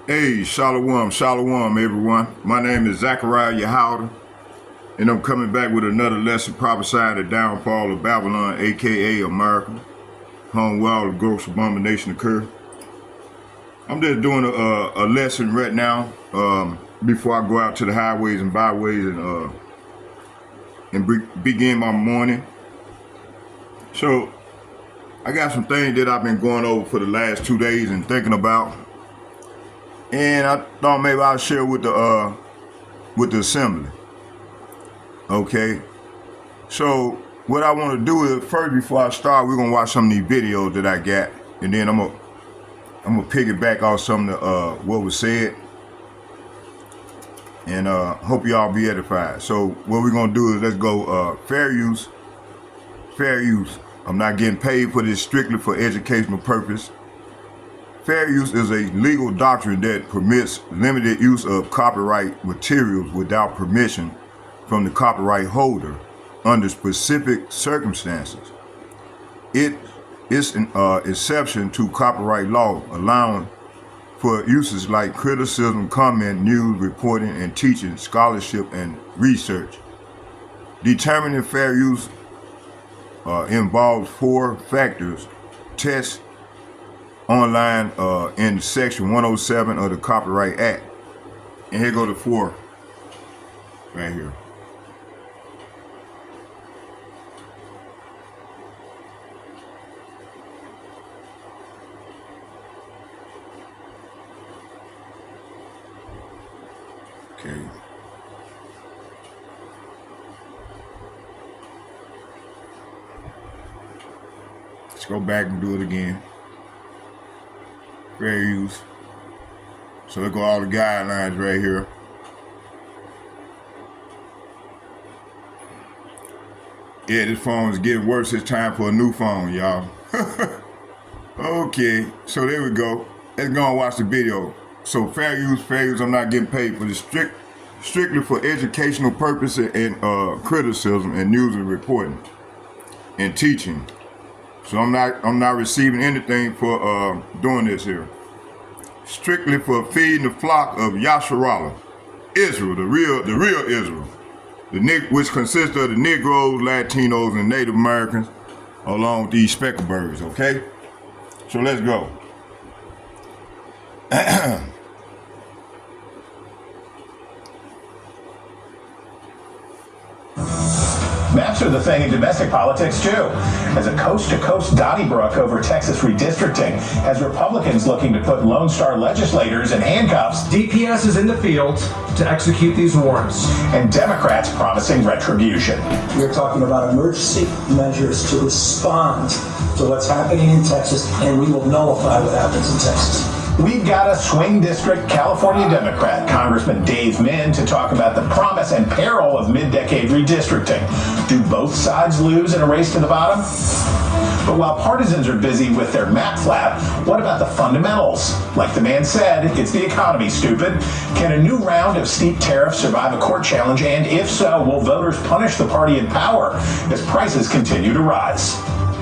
Hey, shalom, shalom, everyone. My name is Zachariah Yahouda, and I'm coming back with another lesson prophesying the downfall of Babylon, aka America, home where all the gross abomination occur. I'm just doing a lesson right now before I go out to the highways and byways and begin my morning. So I got some things that I've been going over for the last 2 days and thinking about. And I thought maybe I'll share with the assembly. Okay. So what I want to do is first, before I start, we're gonna watch some of these videos that I got, and then I'm gonna piggyback off some of what was said, and hope y'all be edified. So what we're gonna do is let's go fair use. Fair use. I'm not getting paid for this, strictly for educational purpose. Fair use is a legal doctrine that permits limited use of copyright materials without permission from the copyright holder under specific circumstances. It is an exception to copyright law, allowing for uses like criticism, comment, news, reporting, and teaching, scholarship, and research. Determining fair use involves 4 factors. Tests online in section 107 of the Copyright Act. And here go the 4 right here. Okay. Let's go back and do it again. Fair use. So there go all the guidelines right here. Yeah, this phone is getting worse. It's time for a new phone, y'all. Okay, so there we go. Let's go and watch the video. So fair use, I'm not getting paid for this, strictly for educational purposes and criticism and news and reporting and teaching. So I'm not receiving anything for doing this here. Strictly for feeding the flock of Yasharallah, Israel, the real Israel, which consists of the Negroes, Latinos, and Native Americans, along with these speckled birds. Okay, so let's go. Maps are the thing in domestic politics, too. As a coast-to-coast Donnybrook over Texas redistricting has Republicans looking to put Lone Star legislators in handcuffs. DPS is in the field to execute these warrants. And Democrats promising retribution. We're talking about emergency measures to respond to what's happening in Texas, and we will nullify what happens in Texas. We've got a swing district California Democrat, Congressman Dave Min, to talk about the promise and peril of mid-decade redistricting. Do both sides lose in a race to the bottom? But while partisans are busy with their map flap, what about the fundamentals? Like the man said, it's the economy, stupid. Can a new round of steep tariffs survive a court challenge? And if so, will voters punish the party in power as prices continue to rise?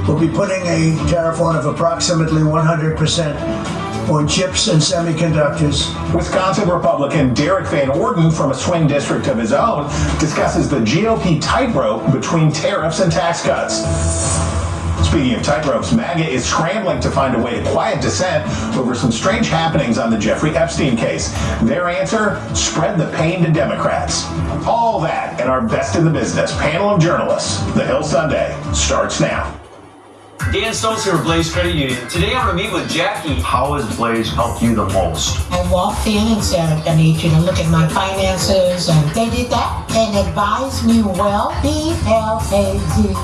We'll be putting a tariff on of approximately 100% on chips and semiconductors. Wisconsin Republican Derek Van Orden, from a swing district of his own, discusses the GOP tightrope between tariffs and tax cuts. Speaking of tightropes, MAGA is scrambling to find a way to quiet dissent over some strange happenings on the Jeffrey Epstein case. Their answer: spread the pain to Democrats. All that and our best in the business panel of journalists. The Hill Sunday starts now. Dan Stoltz here with Blaze Credit Union. Today I'm going to meet with Jackie. How has Blaze helped you the most? I walked in and said, I need you to look at my finances, and they did that and advised me well. B-L-A-Z-E.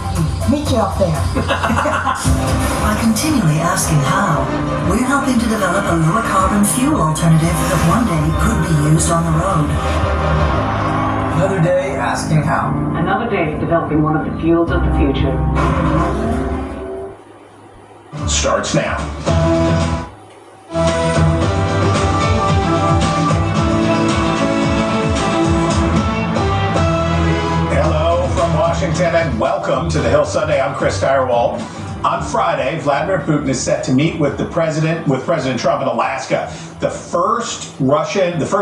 Meet you up there. By continually asking how, we're helping to develop a lower carbon fuel alternative that one day could be used on the road. Another day asking how. Another day developing one of the fuels of the future. Starts now. Hello from Washington and welcome to the Hill Sunday. I'm Chris Firewall. On Friday, Vladimir Putin is set to meet with President Trump in Alaska. The first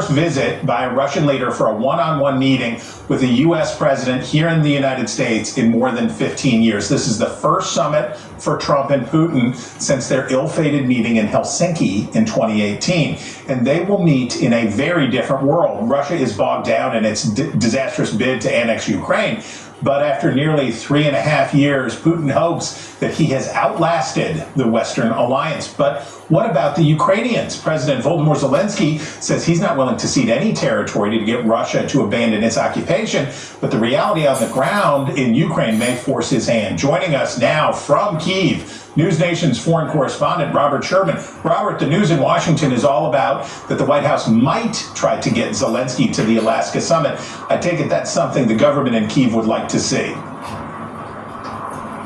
visit by a Russian leader for a one-on-one meeting with a U.S. president here in the United States in more than 15 years. This is the first summit for Trump and Putin since their ill-fated meeting in Helsinki in 2018. And they will meet in a very different world. Russia is bogged down in its disastrous bid to annex Ukraine. But after nearly 3.5 years, Putin hopes that he has outlasted the Western alliance. But what about the Ukrainians? President Volodymyr Zelensky says he's not willing to cede any territory to get Russia to abandon its occupation. But the reality on the ground in Ukraine may force his hand. Joining us now from Kyiv, News Nation's foreign correspondent Robert Sherman. Robert, the news in Washington is all about that the White House might try to get Zelensky to the Alaska summit. I take it that's something the government in Kyiv would like to see.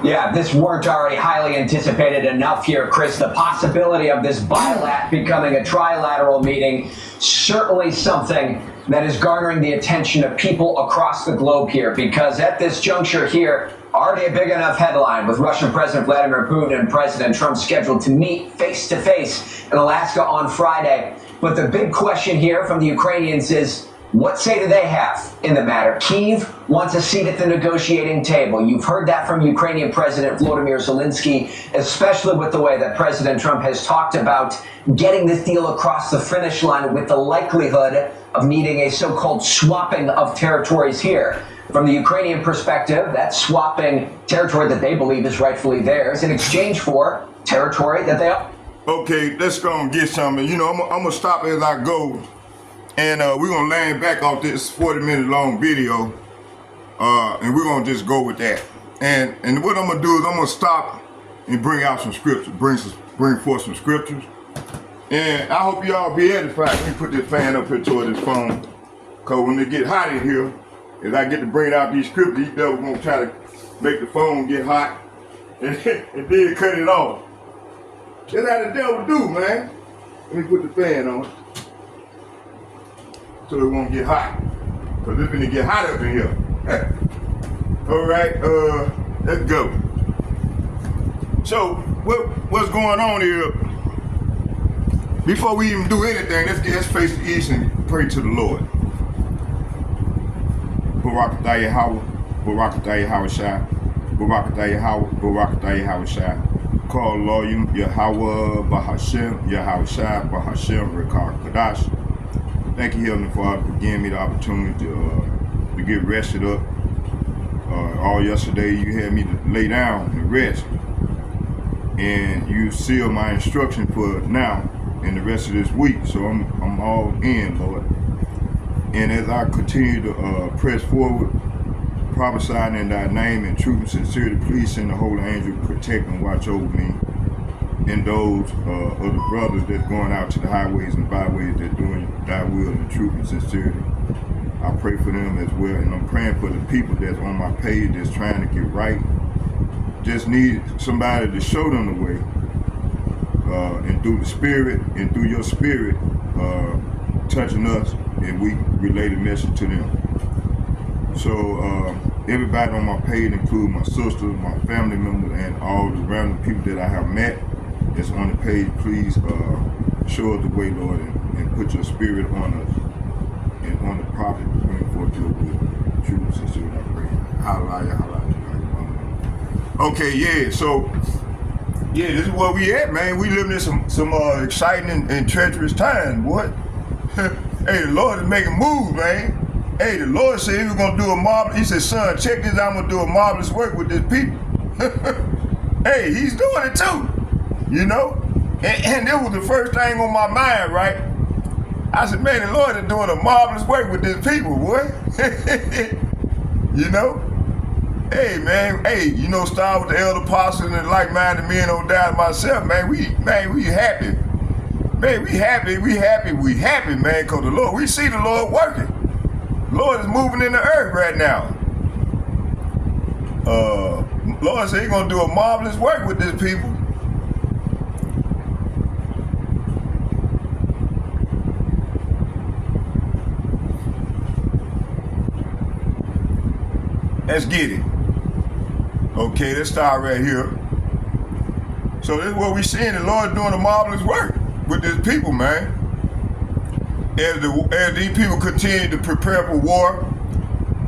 Yeah, this weren't already highly anticipated enough here, Chris. The possibility of this bilat becoming a trilateral meeting, certainly something that is garnering the attention of people across the globe here, because at this juncture here, already a big enough headline with Russian President Vladimir Putin and President Trump scheduled to meet face-to-face in Alaska on Friday. But the big question here from the Ukrainians is, what say do they have in the matter? Kyiv wants a seat at the negotiating table. You've heard that from Ukrainian President Volodymyr Zelensky, especially with the way that President Trump has talked about getting this deal across the finish line with the likelihood of needing a so-called swapping of territories here. From the Ukrainian perspective, that's swapping territory that they believe is rightfully theirs in exchange for territory that they... Okay, let's go and get something. You know, I'm going to stop as I go. And we're going to land back off this 40-minute long video. And we're going to just go with that. And what I'm going to do is I'm going to stop and bring out some scriptures, bring forth some scriptures. And I hope y'all be edified. Let me put this fan up here toward this phone. Because when it get hot in here, if I get to bring out these scriptures, these devils going to try to make the phone get hot and then cut it off. That's how the devil do, man. Let me put the fan on so it won't get hot. Because it's going to get hot up in here. All right, let's go. So, what's going on here? Before we even do anything, let's face the east and pray to the Lord. Barakatah Yahweh, Barakatah Yahweh Shai, Barakatah Yahweh, Barakatah Yahweh Shai. Call Loyum Yahweh Bahashem, Yahweh Shai, Bahashem, Rekar Kadash. Thank you, Heavenly Father, for giving me the opportunity to get rested up. All yesterday, you had me to lay down and rest. And you sealed my instruction for now and the rest of this week. So I'm all in, Lord. And as I continue to press forward, prophesying in thy name in truth and sincerity, please send the holy angel to protect and watch over me and those of the brothers that's going out to the highways and byways that doing thy will in truth and sincerity. I pray for them as well, and I'm praying for the people that's on my page that's trying to get right. Just need somebody to show them the way, and through the Spirit and through your Spirit touching us, and we relay the message to them. So everybody on my page, including my sisters, my family members, and all the random people that I have met that's on the page, please show us the way, Lord, and put your Spirit on us and on the prophet to bring forth your will. True and sincere, I pray. Hallelujah, hallelujah. Okay, yeah, so, yeah, this is where we at, man. We living in some exciting and treacherous times, boy. Hey, the Lord is making moves, man. Hey, the Lord said he was going to do a marvelous, he said, son, check this out, I'm going to do a marvelous work with this people. Hey, he's doing it too, you know? And it was the first thing on my mind, right? I said, man, the Lord is doing a marvelous work with this people, boy. You know? Hey, man, hey, you know, start with the elder apostles and like-minded men, no doubt myself, man, we happy. Man, we happy, man, because the Lord, we see the Lord working. The Lord is moving in the earth right now. Lord said he's going to do a marvelous work with this people. Let's get it. Okay, let's start right here. So this is what we seeing. The Lord doing a marvelous work with His people, man. As these people continue to prepare for war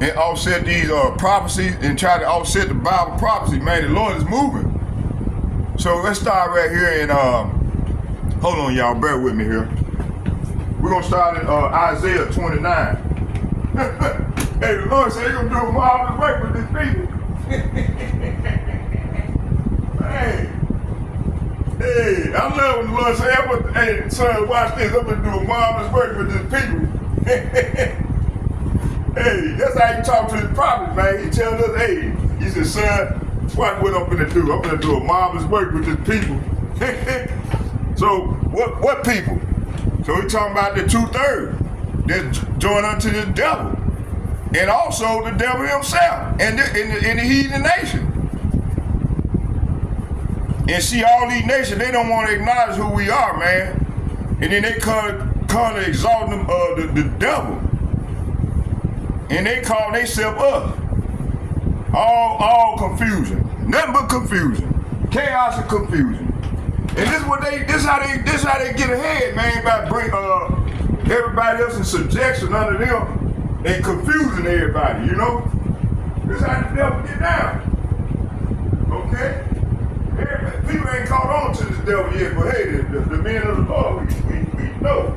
and offset these prophecies and try to offset the Bible prophecy, man, the Lord is moving. So let's start right here and hold on, y'all, bear with me here. We're gonna start in Isaiah 29. Hey, the Lord said He's gonna do a marvelous work with His people. Hey, I love when the Lord said, hey, son, watch this, I'm gonna do a marvelous work with His people. Hey, that's how you talk to His prophets, man. He tells us, hey, he said, son, watch what I'm gonna do. I'm gonna do a marvelous work with His people. So, what people? So he's talking about the 2/3 that join unto the devil. And also the devil himself and the heathen nation. And see, all these nations, they don't want to acknowledge who we are, man. And then they come to exalt them, the devil. And they call themselves us. All confusion. Nothing but confusion. Chaos and confusion. And this how they get ahead, man, by bring everybody else in subjection under them and confusing everybody, you know? This how the devil get down. Okay? People ain't caught on to this devil yet, but hey, the men of the Lord, we know.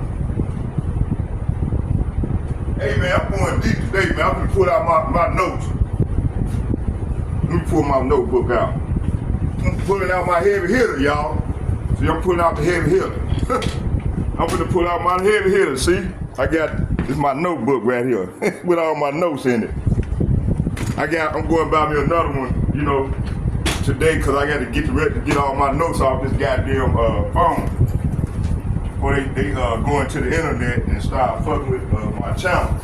Hey man, I'm going deep today, man. I'm gonna pull out my notes. Let me pull my notebook out. I'm pulling out my heavy hitter, y'all. See, I'm pulling out the heavy hitter. I'm gonna pull out my heavy hitter, see? This is my notebook right here with all my notes in it. I'm going to buy me another one, you know, today because I got to get ready to get all my notes off this goddamn phone before they go into the internet and start fucking with my channel.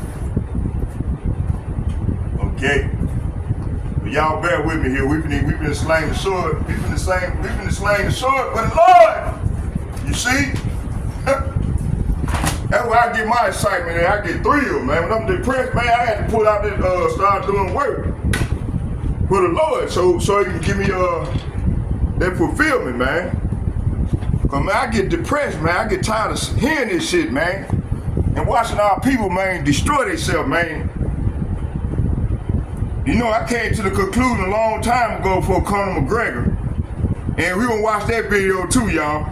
Okay? But y'all bear with me here. We've been slaying the sword. We've been slaying the sword for the Lord. You see? That's why I get my excitement and I get thrilled, man. When I'm depressed, man, I had to pull out this, start doing work for the Lord so He can give me that fulfillment, man. Cause man, I get depressed, man. I get tired of hearing this shit, man. And watching our people, man, destroy themselves, man. You know, I came to the conclusion a long time ago for Conor McGregor. And we gonna watch that video too, y'all.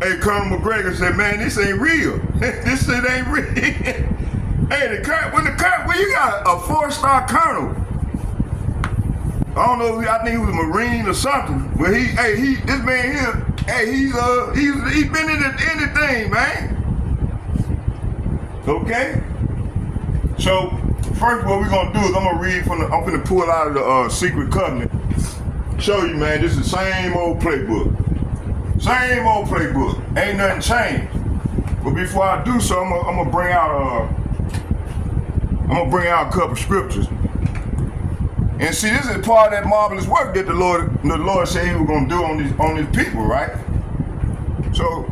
Hey, Conor McGregor said, man, this ain't real. This shit ain't real. Hey, when you got a 4-star colonel, I don't know, I think he was a Marine or something. But this man here, hey, he's been in anything, man. Okay? So, first what we're gonna do is I'm gonna pull out of the Secret Covenant. Show you, man, this is the same old playbook. Same old playbook. Ain't nothing changed. But before I do so, I'm gonna bring out a couple scriptures. And see, this is part of that marvelous work that the Lord said He was gonna do on His people, right? So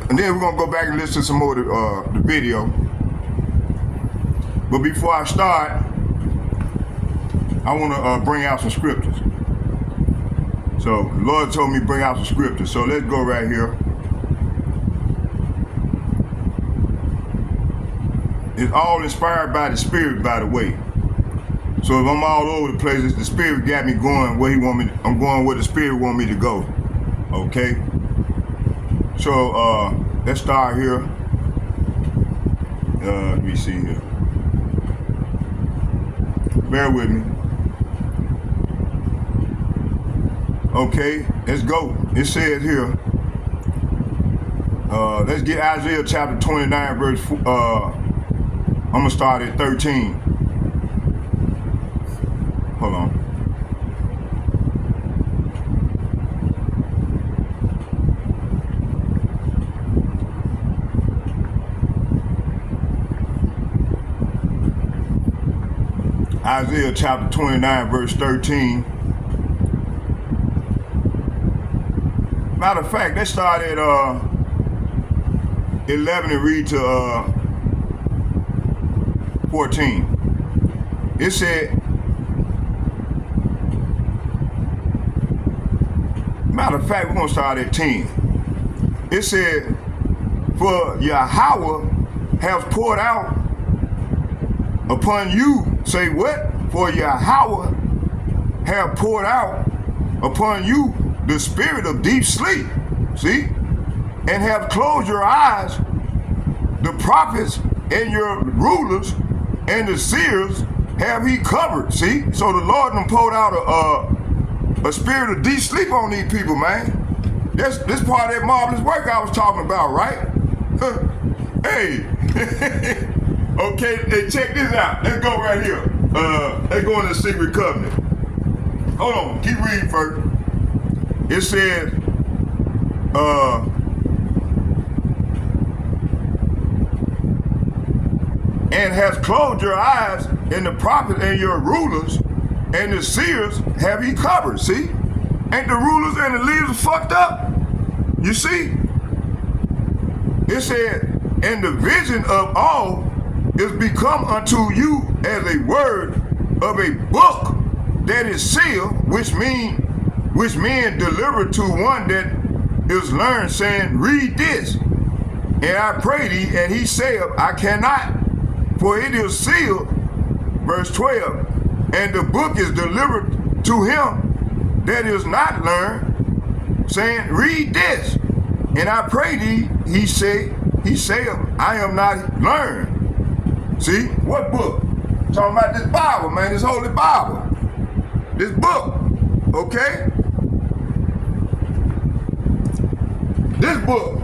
and then we're gonna go back and listen to some more of the video. But before I start, I wanna bring out some scriptures. So the Lord told me to bring out some scriptures. So let's go right here. It's all inspired by the Spirit, by the way. So if I'm all over the place, the Spirit got me going where He want me. I'm going where the Spirit want me to go. Okay. So let's start here. Let me see here. Bear with me. Okay, let's go. It says here, let's get Isaiah chapter 29, verse, I'm going to start at 13. Hold on. Isaiah chapter 29, verse 13. Matter of fact, let's start at 11 and read to 14. It said, Matter of fact, we're going to start at 10. It said, for Yahweh has poured out upon you. Say what? For Yahweh have poured out upon you the spirit of deep sleep. See? And have closed your eyes, the prophets and your rulers and the seers have he covered. See? So the Lord done poured out a spirit of deep sleep on these people, man. This part of that marvelous work I was talking about, right? Hey. Okay, hey, check this out. Let's go right here. Let's go in the secret covenant. Hold on, keep reading first. It says, and has closed your eyes, and the prophets and your rulers and the seers have he covered. See? Ain't the rulers and the leaders fucked up? You see? It said, and the vision of all is become unto you as a word of a book that is sealed, which men deliver to one that is learned, saying, read this. And I pray thee, and he saith, I cannot, for it is sealed. Verse 12. And the book is delivered to him that is not learned, saying, read this. And I pray thee, he saith, I am not learned. See? What book? Talking about this Bible, man, this Holy Bible. This book. Okay? This book.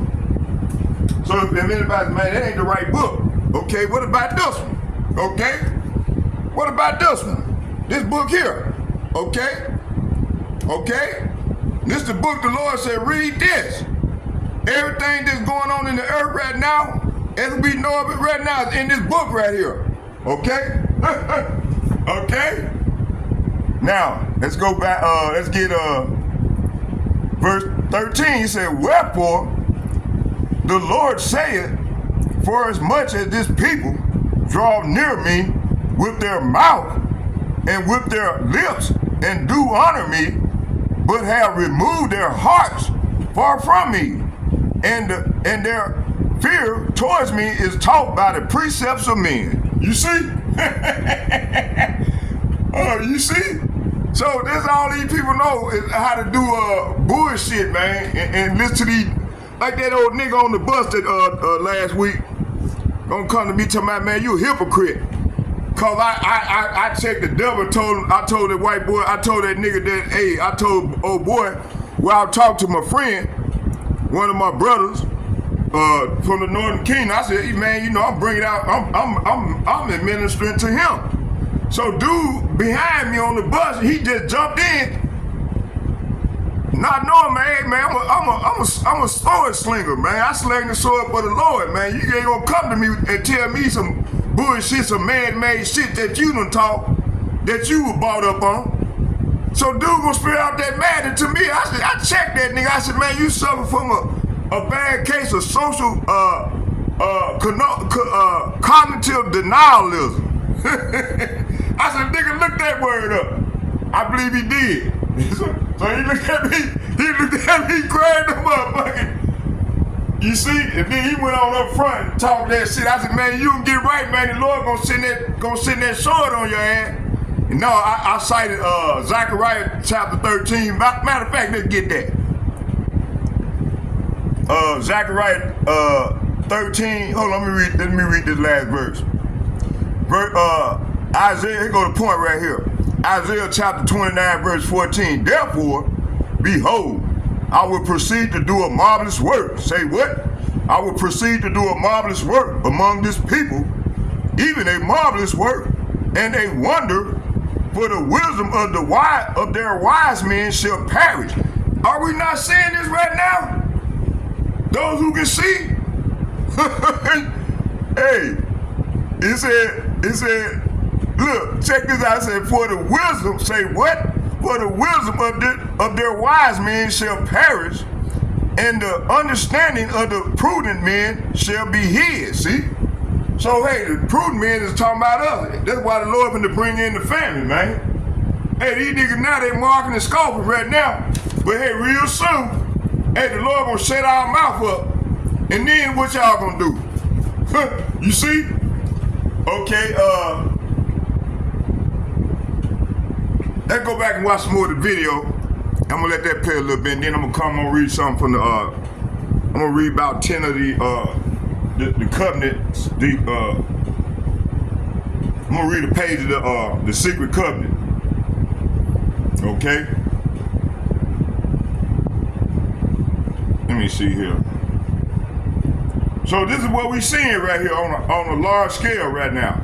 So if anybody's, man, that ain't the right book. Okay, what about this one? Okay? What about this one? This book here. Okay? Okay? This the book the Lord said, read this. Everything that's going on in the earth right now, as we know of it right now, is in this book right here. Okay? Okay? Now, let's go back, let's get verse 13. He said, wherefore the Lord saith, for as much as this people draw near me with their mouth and with their lips and do honor me, but have removed their hearts far from me, and their fear towards me is taught by the precepts of men. You see? You see? So that's all these people know is how to do bullshit, man, and listen to these, like that old nigga on the bus that last week gonna come to me talking about, man, you a hypocrite. Cause I checked the devil, I told that white boy, I told that nigga that, hey, I told old boy, well, I talked to my friend, one of my brothers from the Northern Kingdom. I said, hey, man, you know, I'm bringing out, I'm administering to him. So dude behind me on the bus, he just jumped in, not knowing, man, hey, man, I'm a sword slinger, man. I sling the sword for the Lord, man. You ain't gonna come to me and tell me some bullshit, some man-made shit that you done taught, that you were bought up on. So dude gonna spit out that madness to me. I checked that nigga. I said, man, you suffer from a bad case of social cognitive denialism. I said, nigga, look that word up. I believe he did. So he looked at me, crying the motherfucker. You see? And then he went on up front and talked that shit. I said, man, you can get right, man. The Lord gonna send that sword on your ass. And no, I cited Zechariah chapter 13. Matter of fact, let's get that. Zechariah 13. Hold on, let me read this last verse. Isaiah, here go the point right here. Isaiah chapter 29, verse 14. Therefore, behold, I will proceed to do a marvelous work. Say what? I will proceed to do a marvelous work among this people, even a marvelous work and a wonder, for the wisdom of their wise men shall perish. Are we not saying this right now? Those who can see? Hey, it said, look, check this out. It said, for the wisdom, say what? For the wisdom of their wise men shall perish, and the understanding of the prudent men shall be hid. See? So, hey, the prudent men is talking about us. That's why the Lord finna bring in the family, man. Hey, these niggas now, they marking and scoping right now. But hey, real soon, hey, the Lord gonna shut our mouth up, and then what y'all gonna do? You see? Okay, let's go back and watch some more of the video. I'm gonna let that play a little bit, and then I'm gonna read something from the, I'm gonna read about 10 of the covenants, I'm gonna read a page of the secret covenant, okay? Let me see here. So this is what we're seeing right here on a large scale right now.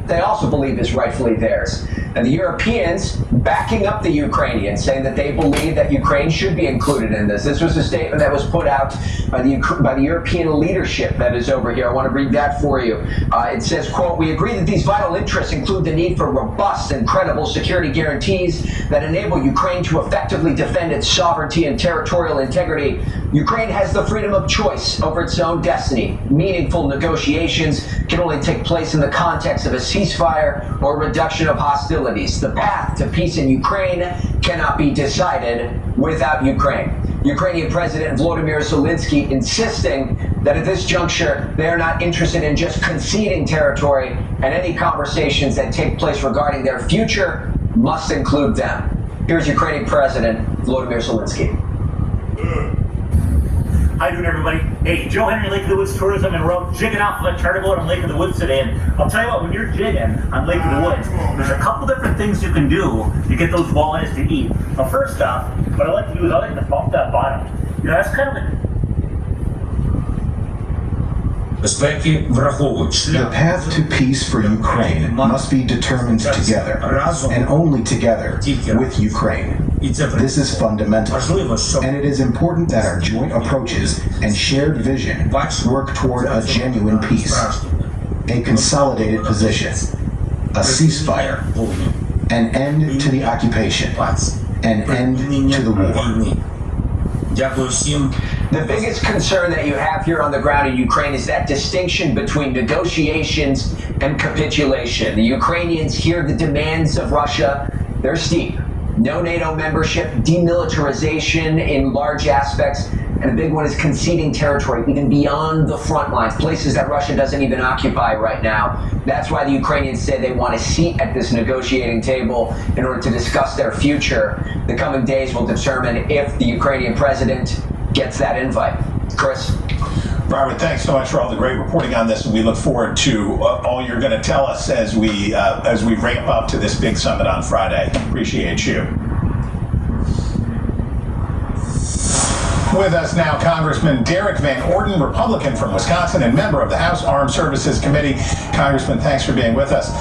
They also believe is rightfully theirs. And the Europeans backing up the Ukrainians, saying that they believe that Ukraine should be included in this. This was a statement that was put out by the European leadership that is over here. I want to read that for you. It says, quote, "We agree that these vital interests include the need for robust and credible security guarantees that enable Ukraine to effectively defend its sovereignty and territorial integrity. Ukraine has the freedom of choice over its own destiny. Meaningful negotiations can only take place in the context of a ceasefire or reduction of hostilities. The path to peace in Ukraine cannot be decided without Ukraine." Ukrainian President Volodymyr Zelensky insisting that at this juncture, they are not interested in just conceding territory, and any conversations that take place regarding their future must include them. Here's Ukrainian President Volodymyr Zelensky. How you doing, everybody? Hey, Joe Henry, Lake of the Woods Tourism, and we're out jigging off of a charter boat on Lake of the Woods today. And I'll tell you what, when you're jigging on Lake of the Woods, there's a couple different things you can do to get those walleyes to eat. Well, first off, what I like to do is I like to bump that bottom. You know, that's kind of The path to peace for Ukraine must be determined together, and only together with Ukraine. This is fundamental, and it is important that our joint approaches and shared vision work toward a genuine peace, a consolidated position, a ceasefire, an end to the occupation, an end to the war. The biggest concern that you have here on the ground in Ukraine is that distinction between negotiations and capitulation. The Ukrainians hear the demands of Russia. They're steep. No NATO membership, demilitarization in large aspects, and a big one is conceding territory even beyond the front lines, places that Russia doesn't even occupy right now. That's why the Ukrainians say they want a seat at this negotiating table in order to discuss their future. The coming days will determine if the Ukrainian president gets that invite. Chris? Robert, thanks so much for all the great reporting on this, and we look forward to all you're going to tell us as we ramp up to this big summit on Friday. Appreciate you. With us now, Congressman Derek Van Orden, Republican from Wisconsin and member of the House Armed Services Committee. Congressman, thanks for being with us.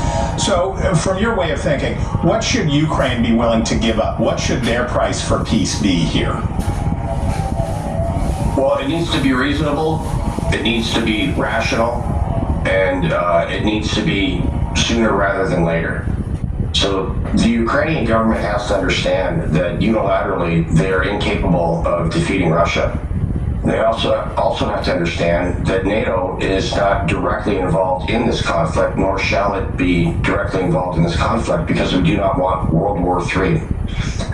So, from your way of thinking, what should Ukraine be willing to give up? What should their price for peace be here? Well, it needs to be reasonable, it needs to be rational, and it needs to be sooner rather than later. So the Ukrainian government has to understand that unilaterally they're incapable of defeating Russia. They also have to understand that NATO is not directly involved in this conflict, nor shall it be directly involved in this conflict, because we do not want World War III.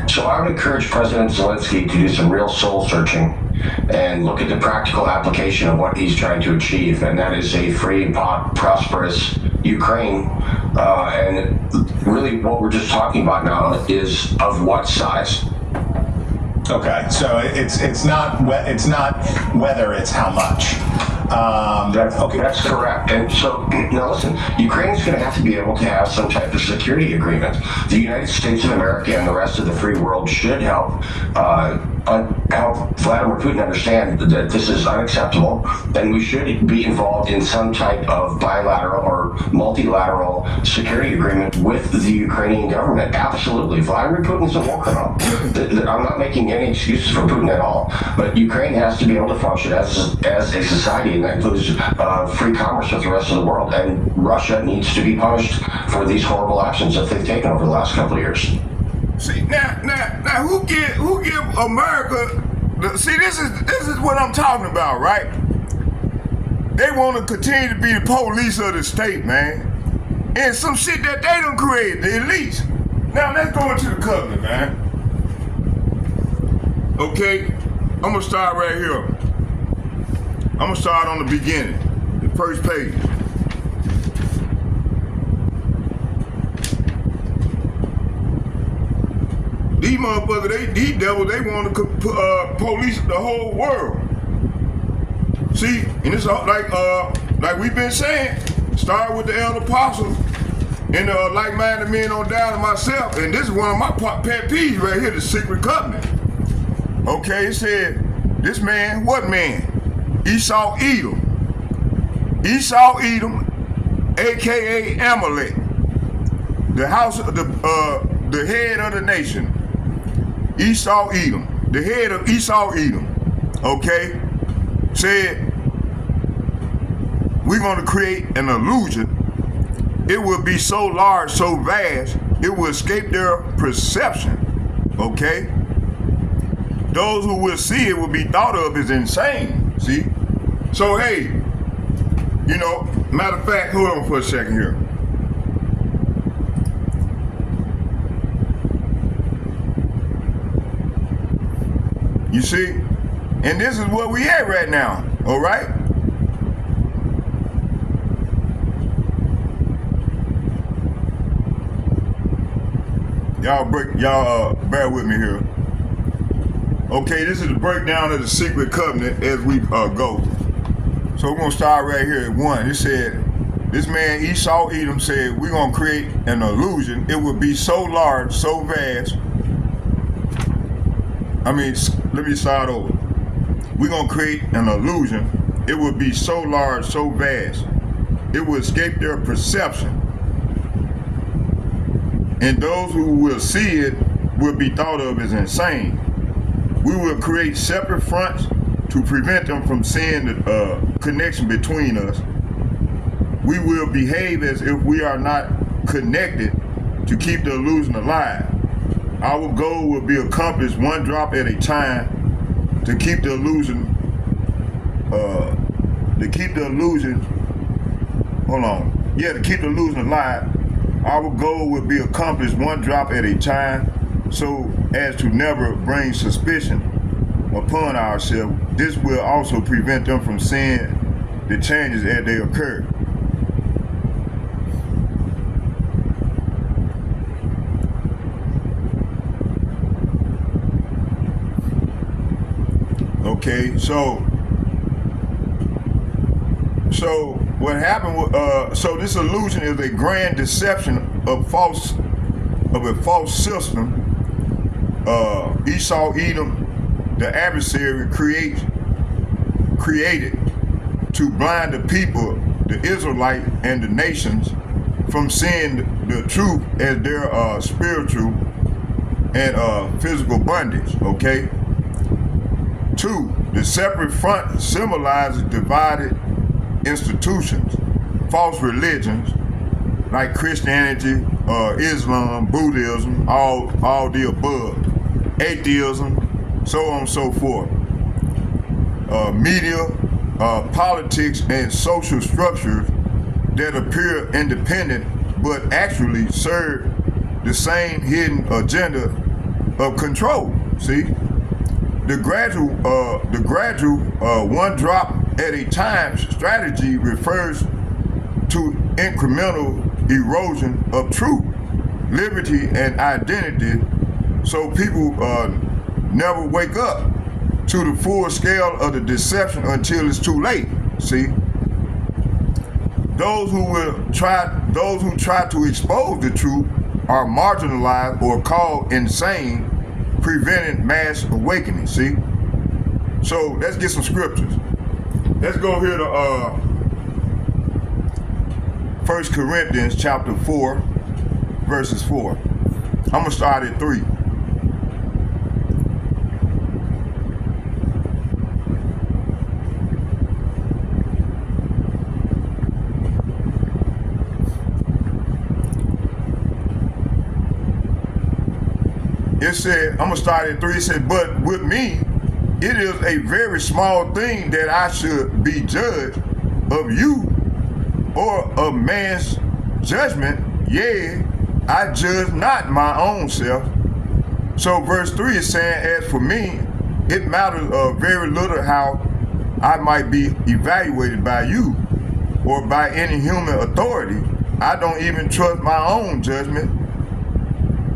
So I would encourage President Zelensky to do some real soul searching and look at the practical application of what he's trying to achieve, and that is a free, prosperous Ukraine. And really what we're just talking about now is of what size. Okay, so it's not whether, it's how much. That's correct. And so, now listen, Ukraine's going to have to be able to have some type of security agreement. The United States of America and the rest of the free world should help Vladimir Putin understand that this is unacceptable, and we should be involved in some type of bilateral or multilateral security agreement with the Ukrainian government. Absolutely. Vladimir Putin is a war criminal. I'm not making any excuses for Putin at all, but Ukraine has to be able to function as a society, and that includes free commerce with the rest of the world, and Russia needs to be punished for these horrible actions that they've taken over the last couple of years. See, now, who give America? See, this is what I'm talking about, right? They want to continue to be the police of the state, man. and some shit that they done created, the elites. Now let's go into the covenant, man. Okay, I'm gonna start right here. I'm gonna start on the beginning, the first page. These motherfuckers, these devils, they want to police the whole world. See, and it's like we've been saying, start with the elder apostles and like-minded men on down to myself. And this is one of my pet peeves right here, the secret covenant. Okay, it said, this man, what man? Esau Edom. Esau Edom, aka Amalek, the house of the head of the nation. Esau Edom, the head of Esau Edom, okay, said, we're going to create an illusion. It will be so large, so vast, it will escape their perception, okay? Those who will see it will be thought of as insane, see? So, hey, you know, matter of fact, hold on for a second here. You see? And this is what we at right now, all right? Y'all bear with me here. Okay, this is the breakdown of the secret covenant as we go. So we're gonna start right here at 1. It said, this man Esau Edom said, we're gonna create an illusion. It will be so large, so vast. Let me start over. We're gonna create an illusion. It will be so large, so vast. It will escape their perception. And those who will see it will be thought of as insane. We will create separate fronts to prevent them from seeing the connection between us. We will behave as if we are not connected to keep the illusion alive. Our goal will be accomplished one drop at a time to keep the illusion, to keep the illusion alive. Our goal will be accomplished one drop at a time so as to never bring suspicion upon ourselves. This will also prevent them from seeing the changes as they occur. Okay, so what happened? So this illusion is a grand deception of a false system. Esau Edom, the adversary, created to blind the people, the Israelite and the nations, from seeing the truth as their spiritual and physical bondage. Okay. 2, the separate front symbolizes divided institutions, false religions like Christianity, Islam, Buddhism, all the above, atheism, so on and so forth. Media, politics, and social structures that appear independent but actually serve the same hidden agenda of control. See? The gradual one drop at a time strategy refers to incremental erosion of truth, liberty, and identity, so people never wake up to the full scale of the deception until it's too late. See, those who try to expose the truth are marginalized or called insane, preventing mass awakening. See, so let's get some scriptures. Let's go here to 1 Corinthians chapter 4, verses 4. I'm gonna start at 3. It said, I'm gonna start at 3. It said, but with me, it is a very small thing that I should be judged of you or of man's judgment, yea, I judge not my own self. So verse 3 is saying, as for me, it matters very little how I might be evaluated by you or by any human authority. I don't even trust my own judgment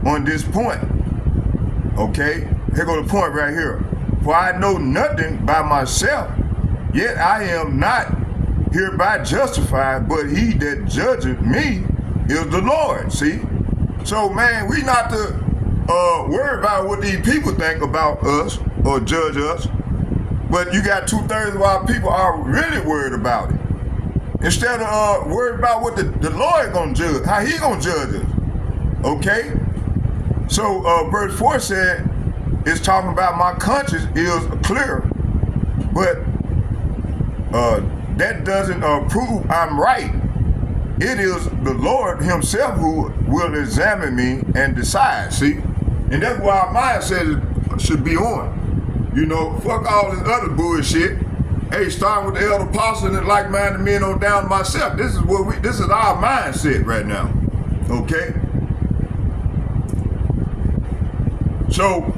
on this point. Okay, here go the point right here. For I know nothing by myself, yet I am not hereby justified, but he that judgeth me is the Lord. See? So man, we not to worry about what these people think about us or judge us, but you got 2/3 of our people are really worried about it. Instead of worried about what the Lord gonna judge, how he gonna judge us. Okay? So verse 4 said, it's talking about my conscience is clear, but that doesn't prove I'm right. It is the Lord himself who will examine me and decide, see? And that's why our mindset should be on. You know, fuck all this other bullshit. Hey, starting with the elder apostle and like-minded men on down to myself. This is our mindset right now. Okay? So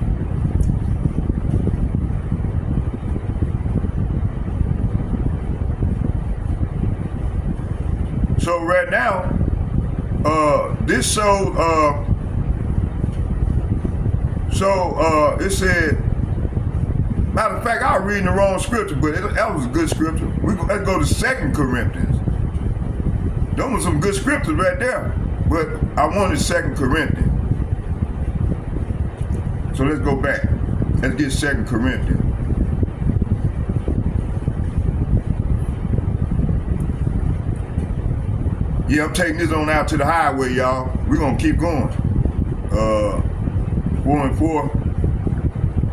right now, this shows, it said, matter of fact, I was reading the wrong scripture, but that was a good scripture. Let's go to 2 Corinthians. Those were some good scriptures right there, but I wanted 2 Corinthians. So let's go back. Let's get 2 Corinthians. Yeah, I'm taking this on out to the highway, y'all. We're gonna keep going. 4 and 4.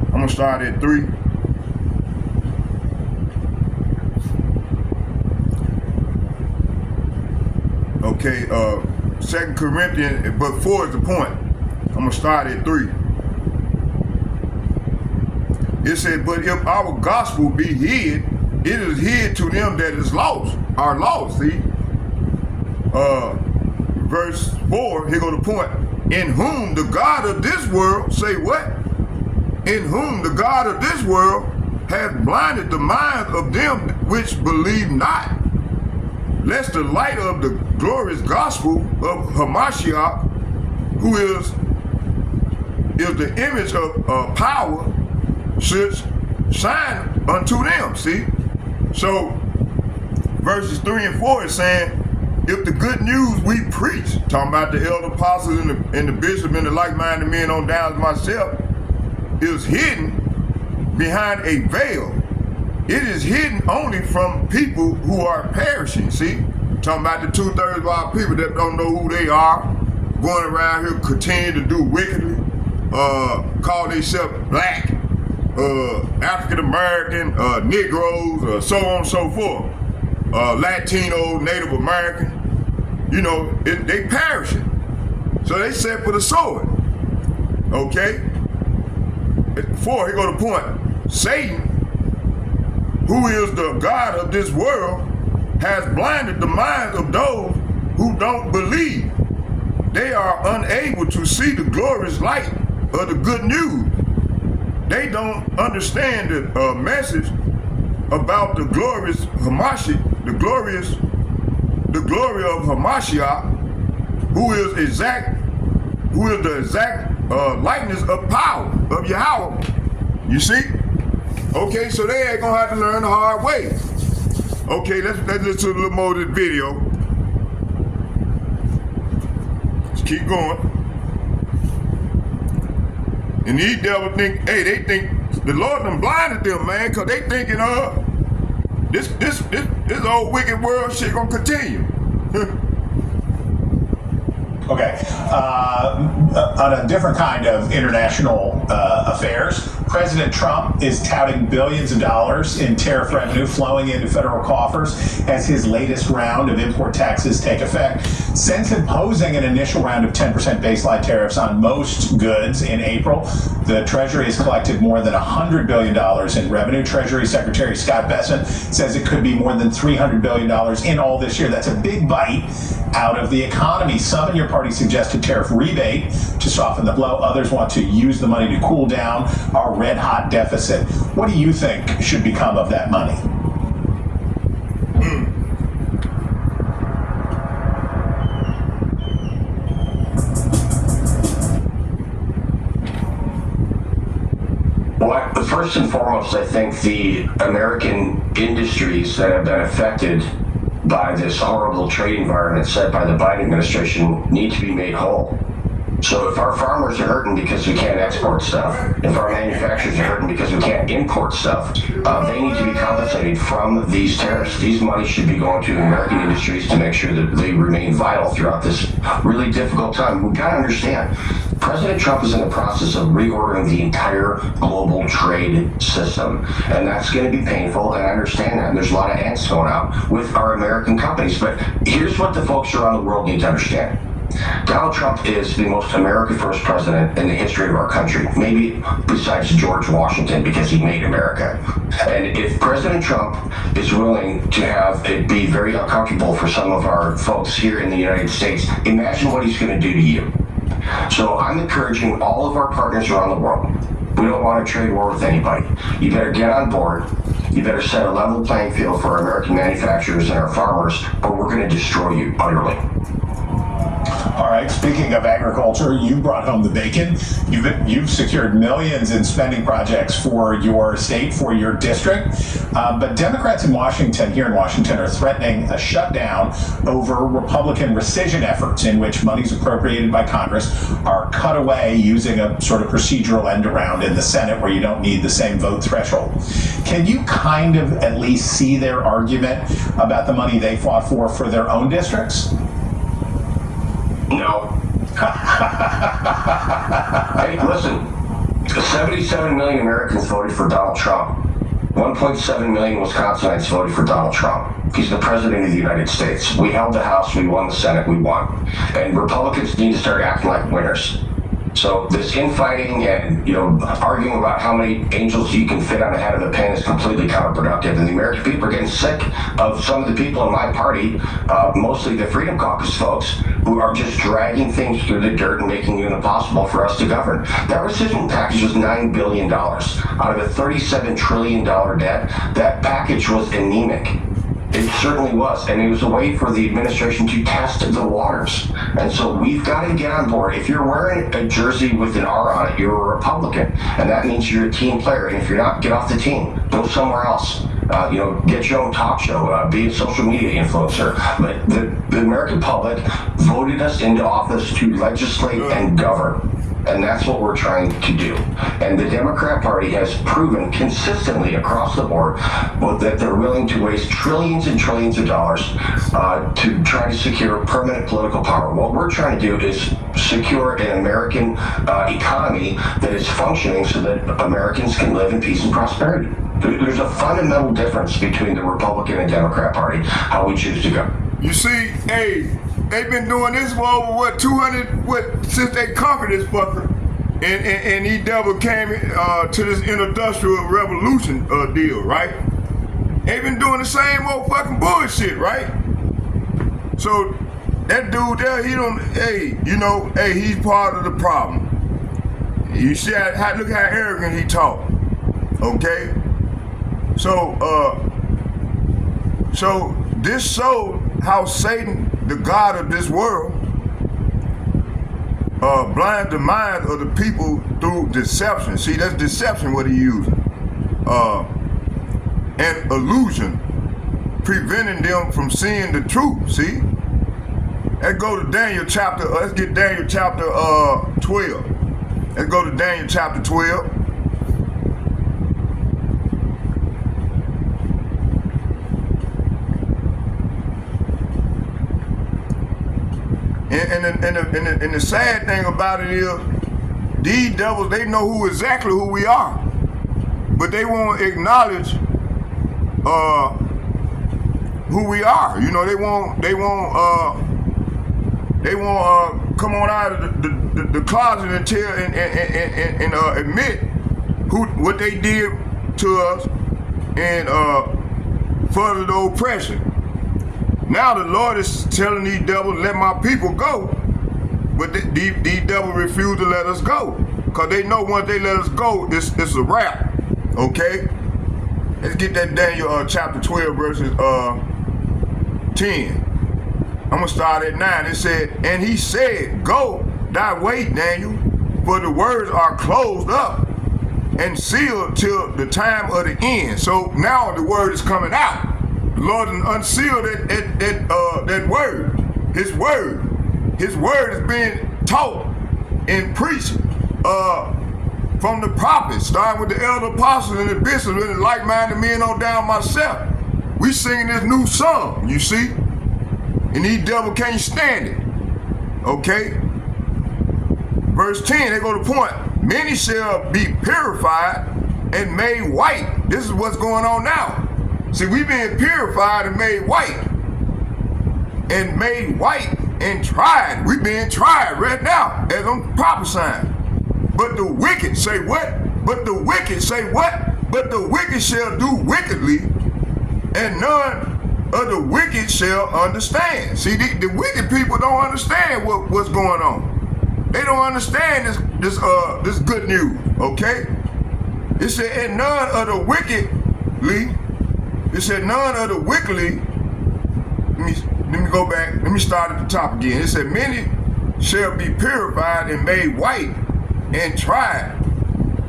I'm gonna start at 3. Okay, 2 Corinthians, but 4 is the point. I'm gonna start at 3. It said, but if our gospel be hid, it is hid to them that is lost, are lost, see? Verse 4, here go the point. In whom the God of this world, say what? In whom the God of this world hath blinded the minds of them which believe not, lest the light of the glorious gospel of Hamashiach, who is the image of power, should shine unto them, see? So, verses 3 and 4 is saying, if the good news we preach, talking about the elder apostles and the bishop and the like-minded men on down to myself, is hidden behind a veil, it is hidden only from people who are perishing, see? Talking about the 2/3 of our people that don't know who they are, going around here continuing to do wickedly, call themselves black, African-American, Negroes, so on and so forth. Latino, Native American, you know, they perishing. So they set for the sword. Okay? 4, here go the point. Satan, who is the God of this world, has blinded the minds of those who don't believe. They are unable to see the glorious light of the good news. They don't understand the message about the glorious Hamashiach, the glory of Hamashiach, who is the exact likeness of power of Yahweh. You see? Okay, so they ain't gonna have to learn the hard way. Okay, let's listen to a little more of this video. Let's keep going. And these devils think, hey, they think the Lord done blinded them, man, because they thinking, this old wicked world shit gonna continue. Okay. On a different kind of international affairs, President Trump is touting billions of dollars in tariff revenue flowing into federal coffers as his latest round of import taxes take effect. Since imposing an initial round of 10% baseline tariffs on most goods in April, the Treasury has collected more than $100 billion in revenue. Treasury Secretary Scott Bessent says it could be more than $300 billion in all this year. That's a big bite out of the economy. Some in your party suggest a tariff rebate to soften the blow. Others want to use the money to cool down our red-hot deficit. What do you think should become of that money? Well, first and foremost, I think the American industries that have been affected by this horrible trade environment set by the Biden administration need to be made whole. So if our farmers are hurting because we can't export stuff, if our manufacturers are hurting because we can't import stuff, they need to be compensated from these tariffs. These monies should be going to American industries to make sure that they remain vital throughout this really difficult time. We've got to understand, President Trump is in the process of reordering the entire global trade system, and that's going to be painful, and I understand that. And there's a lot of angst going out with our American companies, but here's what the folks around the world need to understand. Donald Trump is the most America-first president in the history of our country, maybe besides George Washington, because he made America. And if President Trump is willing to have it be very uncomfortable for some of our folks here in the United States, imagine what he's going to do to you. So I'm encouraging all of our partners around the world. We don't want a trade war with anybody. You better get on board. You better set a level playing field for our American manufacturers and our farmers, or we're going to destroy you utterly. All right, speaking of agriculture, you brought home the bacon. You've secured millions in spending projects for your state, for your district. But Democrats in Washington, here in Washington, are threatening a shutdown over Republican rescission efforts in which monies appropriated by Congress are cut away using a sort of procedural end around in the Senate where you don't need the same vote threshold. Can you kind of at least see their argument about the money they fought for their own districts? No. Hey, listen, 77 million Americans voted for Donald Trump. 1.7 million Wisconsinites voted for Donald Trump. He's the president of the United States. We held the House, we won the Senate, we won. And Republicans need to start acting like winners. So this infighting and, arguing about how many angels you can fit on the head of a pin is completely counterproductive. And the American people are getting sick of some of the people in my party, mostly the Freedom Caucus folks, who are just dragging things through the dirt and making it impossible for us to govern. That rescission package was $9 billion. Out of a $37 trillion debt, that package was anemic. It certainly was, and it was a way for the administration to test the waters. And so we've got to get on board. If you're wearing a jersey with an R on it, you're a Republican, and that means you're a team player. And if you're not, get off the team. Go somewhere else. Get your own talk show. Be a social media influencer. But the American public voted us into office to legislate and govern. And that's what we're trying to do. And the Democrat Party has proven consistently across the board that they're willing to waste trillions and trillions of dollars to try to secure permanent political power. What we're trying to do is secure an American economy that is functioning so that Americans can live in peace and prosperity. There's a fundamental difference between the Republican and Democrat Party, how we choose to go. You see, they've been doing this for over, 200, since they conquered this fucker. And he double came to this industrial revolution deal, right? They've been doing the same old fucking bullshit, right? So that dude there, he's part of the problem. You see, look how arrogant he talk, okay? So this showed how Satan, the God of this world, blinds the minds of the people through deception. See, that's deception what he using. And illusion, preventing them from seeing the truth, see? Let's go to Daniel chapter, let's get Daniel chapter 12. Let's go to Daniel chapter 12. And the sad thing about it is, these devils, they know exactly who we are. but they won't acknowledge who we are. You know, they won't come on out of the closet and tell and admit what they did to us and further the oppression. Now the Lord is telling these devils, let my people go, but these devils refuse to let us go, because they know once they let us go, it's a wrap. Okay, let's get that Daniel chapter 12 verses 10. I'm gonna start at 9. It said, and he said, go thy way, Daniel, for the words are closed up and sealed till the time of the end. So now the word is coming out. The Lord unsealed that word. His word is being taught and preached from the prophets, starting with the elder apostles and the bishops and the like-minded men on down myself. We singing this new song, you see? And these devils can't stand it. Okay? Verse 10, they go to the point. Many shall be purified and made white. This is what's going on now. See, we being purified and made white. And made white and tried. We being tried right now, as I'm prophesying. But the wicked say what? But the wicked say what? But the wicked shall do wickedly, and none of the wicked shall understand. See, the wicked people don't understand what's going on. They don't understand this good news. Okay? It said, and none of the wickedly. It said, none of the wickedly. Let me go back. Let me start at the top again. It said, many shall be purified and made white and tried,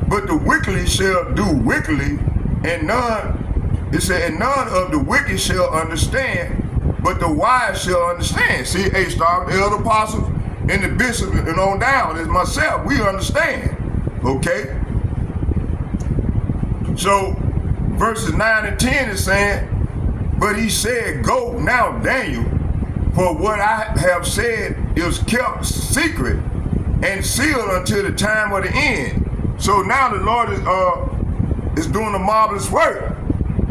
but the wickedly shall do wickedly, and none. It said, and none of the wicked shall understand, but the wise shall understand. See, the elder apostles and the bishop and on down as myself, we understand. Okay? So verses 9 and 10 is saying, but he said, go now, Daniel, for what I have said is kept secret and sealed until the time of the end. So now the Lord is doing a marvelous work.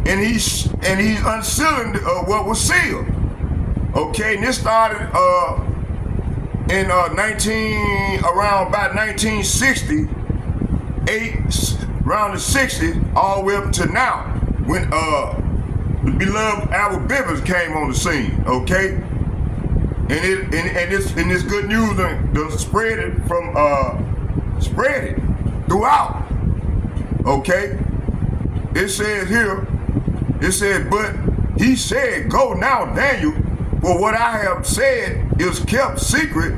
And he's unsealing what was sealed. Okay, and this started in around about 1968, around the 60s, all the way up to now, when the beloved Albert Bivens came on the scene. Okay, and this good news done spread it throughout. Okay, it says here. It said, but he said, go now, Daniel, for what I have said is kept secret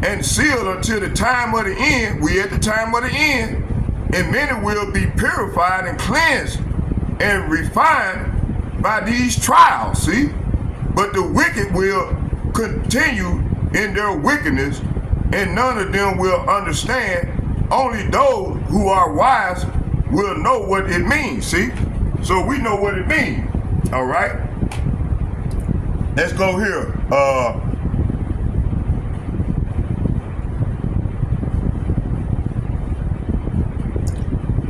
and sealed until the time of the end. We at the time of the end, and many will be purified and cleansed and refined by these trials. See, but the wicked will continue in their wickedness, and none of them will understand. Only those who are wise will know what it means. See. So we know what it means, all right? Let's go here.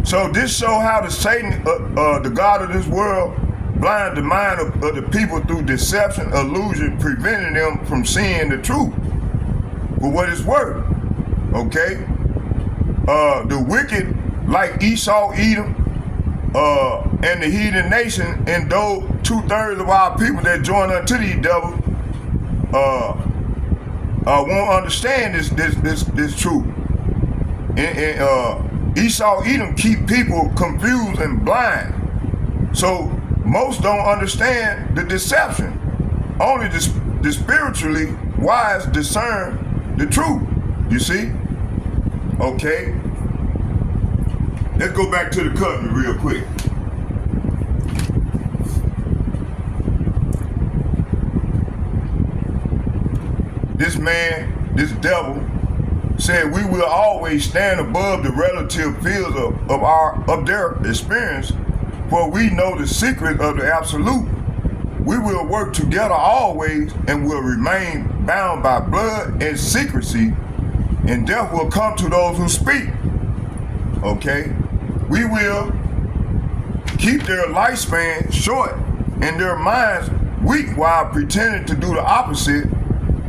So this show how the Satan, the God of this world, blind the mind of the people through deception, illusion, preventing them from seeing the truth for what it's worth, okay? The wicked, like Esau, Edom, and the heathen nation, and those 2/3 of our people that join unto these devils won't understand this truth. And Esau, Edom keep people confused and blind. So most don't understand the deception. Only the spiritually wise discern the truth. You see? Okay. Let's go back to the covenant real quick. This man, this devil, said we will always stand above the relative fields of their experience, for we know the secret of the absolute. We will work together always and will remain bound by blood and secrecy, and death will come to those who speak. Okay? We will keep their lifespan short and their minds weak while pretending to do the opposite,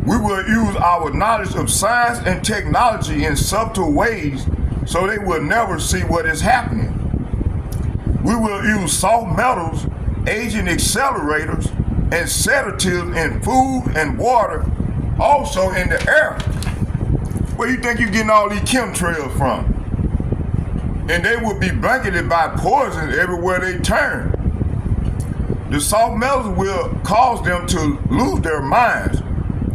we will use our knowledge of science and technology in subtle ways so they will never see what is happening. We will use soft metals, aging accelerators, and sedatives in food and water, also in the air. Where you think you're getting all these chemtrails from? And they will be blanketed by poison everywhere they turn. The soft metals will cause them to lose their minds.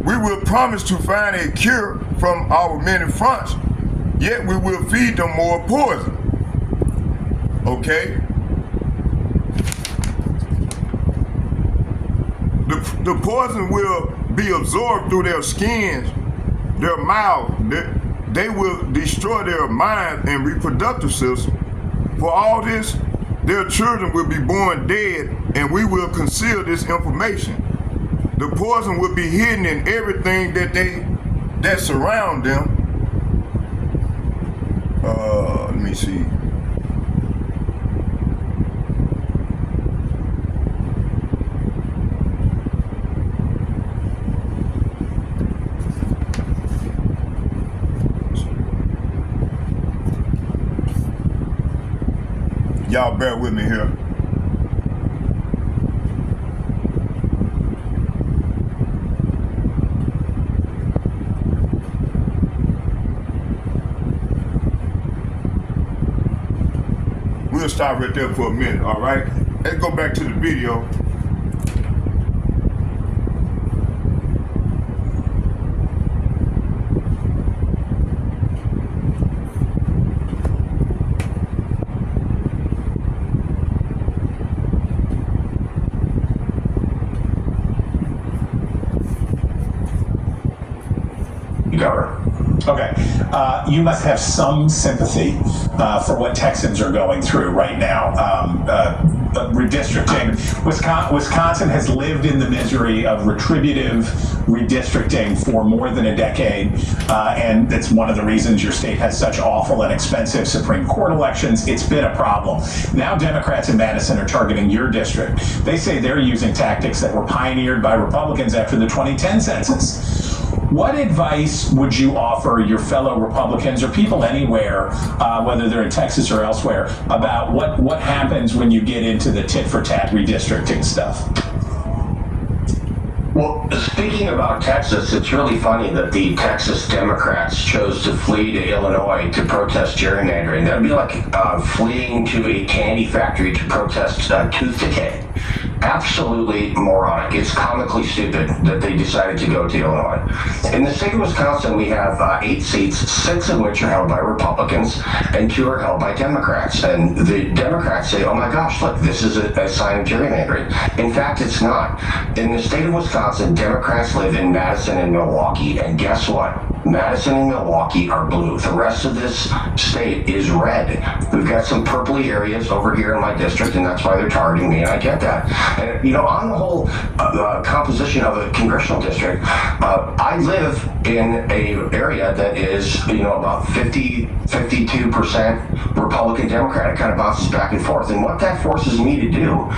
We will promise to find a cure from our many fronts, yet we will feed them more poison. Okay? The poison will be absorbed through their skins, their mouth. They will destroy their mind and reproductive system. For all this, their children will be born dead, and we will conceal this information. The poison will be hidden in everything that surround them. Let me see. Y'all bear with me here. We'll stop right there for a minute, all right? Let's go back to the video. Okay. You must have some sympathy for what Texans are going through right now. Redistricting. Wisconsin has lived in the misery of retributive redistricting for more than a decade, and that's one of the reasons your state has such awful and expensive Supreme Court elections. It's been a problem. Now Democrats in Madison are targeting your district. They say they're using tactics that were pioneered by Republicans after the 2010 census. What advice would you offer your fellow Republicans or people anywhere, whether they're in Texas or elsewhere, about what happens when you get into the tit-for-tat redistricting stuff? Well, speaking about Texas, it's really funny that the Texas Democrats chose to flee to Illinois to protest gerrymandering. That'd be like fleeing to a candy factory to protest tooth decay. Absolutely moronic. It's comically stupid that they decided to go to Illinois. In the state of Wisconsin, we have 8 seats, 6 of which are held by Republicans, and 2 are held by Democrats. And the Democrats say, oh my gosh, look, this is a sign of gerrymandering. In fact, it's not. In the state of Wisconsin, Democrats live in Madison and Milwaukee, and guess what? Madison and Milwaukee are blue. The rest of this state is red. We've got some purpley areas over here in my district, and that's why they're targeting me, and I get that. And, you know, on the whole composition of a congressional district, I live in an area that is, you know, about 52% Republican Democrat. It kind of bounces back and forth. And what that forces me to do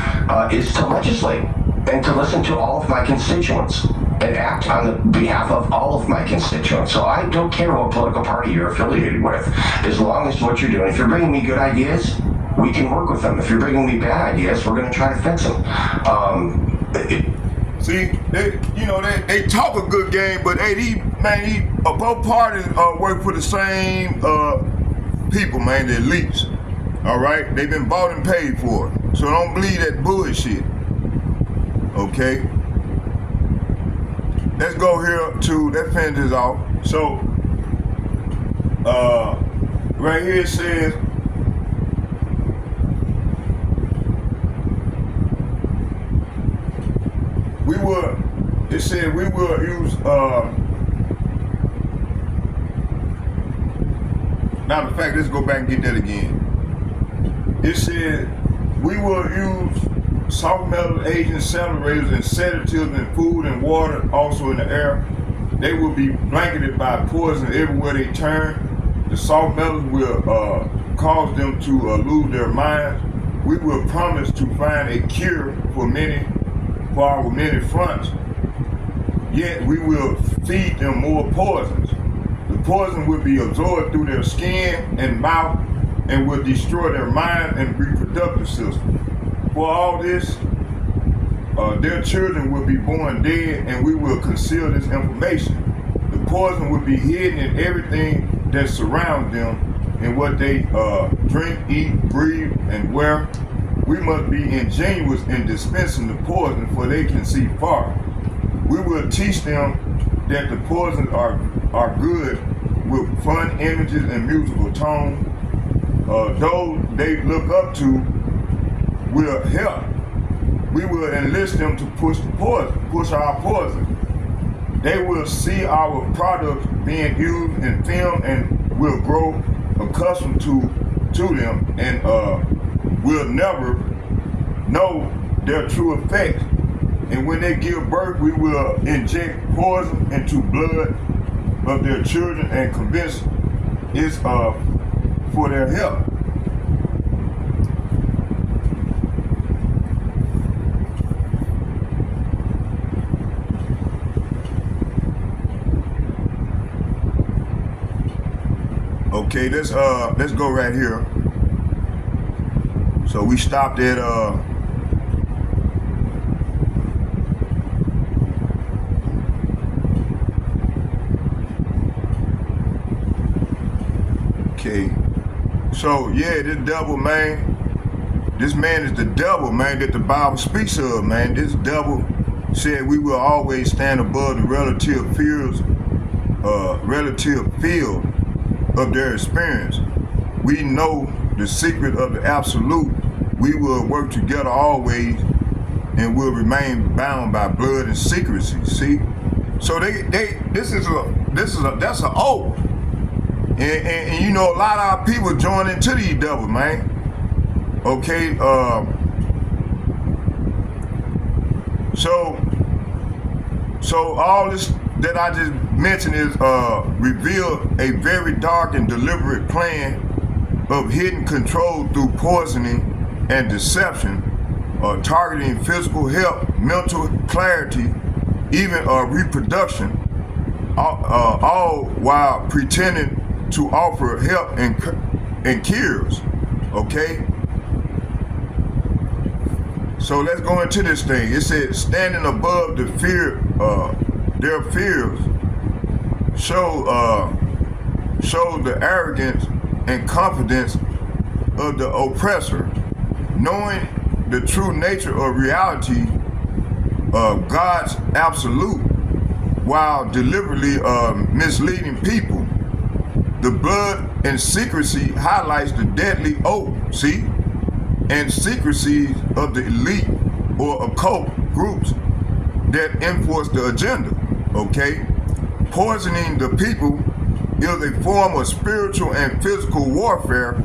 is to legislate and to listen to all of my constituents and act on the behalf of all of my constituents. So I don't care what political party you're affiliated with, as long as what you're doing. If you're bringing me good ideas, we can work with them. If you're bringing me bad ideas, we're going to try to fix them. See, they talk a good game, but hey, both parties work for the same people, man, the elites. All right, they've been bought and paid for, so don't believe that bullshit. Okay, let's go here to let's finish this off. So, right here it says. It said we will use, matter of fact, let's go back and get that again. It said we will use soft metal agent accelerators and sedatives in food and water, also in the air. They will be blanketed by poison everywhere they turn. The soft metals will cause them to lose their minds. we will promise to find a cure for our many fronts. Yet we will feed them more poisons. The poison will be absorbed through their skin and mouth and will destroy their mind and reproductive system. For all this, their children will be born dead, and we will conceal this information. The poison will be hidden in everything that surrounds them, in what they drink, eat, breathe, and wear. We must be ingenious in dispensing the poison, for they can see far. We will teach them that the poisons are good with fun images and musical tone. Those they look up to will help. We will enlist them to push our poison. They will see our products being used in film and will grow accustomed to them, and will never know their true effects. And when they give birth, we will inject poison into blood of their children and convince it's for their health. Okay, let's go right here. So we stopped at okay. So yeah, this devil, man, this man is the devil, man, that the Bible speaks of, man. This devil said we will always stand above the relative field of their experience. We know the secret of the absolute. We will work together always and will remain bound by blood and secrecy. See? So that's an oath. And you know, a lot of our people join into these devils, man. Okay, so all this that I just mentioned is reveal a very dark and deliberate plan of hidden control through poisoning and deception, targeting physical health, mental clarity, even reproduction, all while pretending to offer help and cures. Okay? So let's go into this thing. It said, standing above the fear, their fears, show the arrogance and confidence of the oppressor, knowing the true nature of reality of God's absolute, while deliberately misleading people. The blood and secrecy highlights the deadly oath, see, and secrecies of the elite or occult groups that enforce the agenda, okay? Poisoning the people is a form of spiritual and physical warfare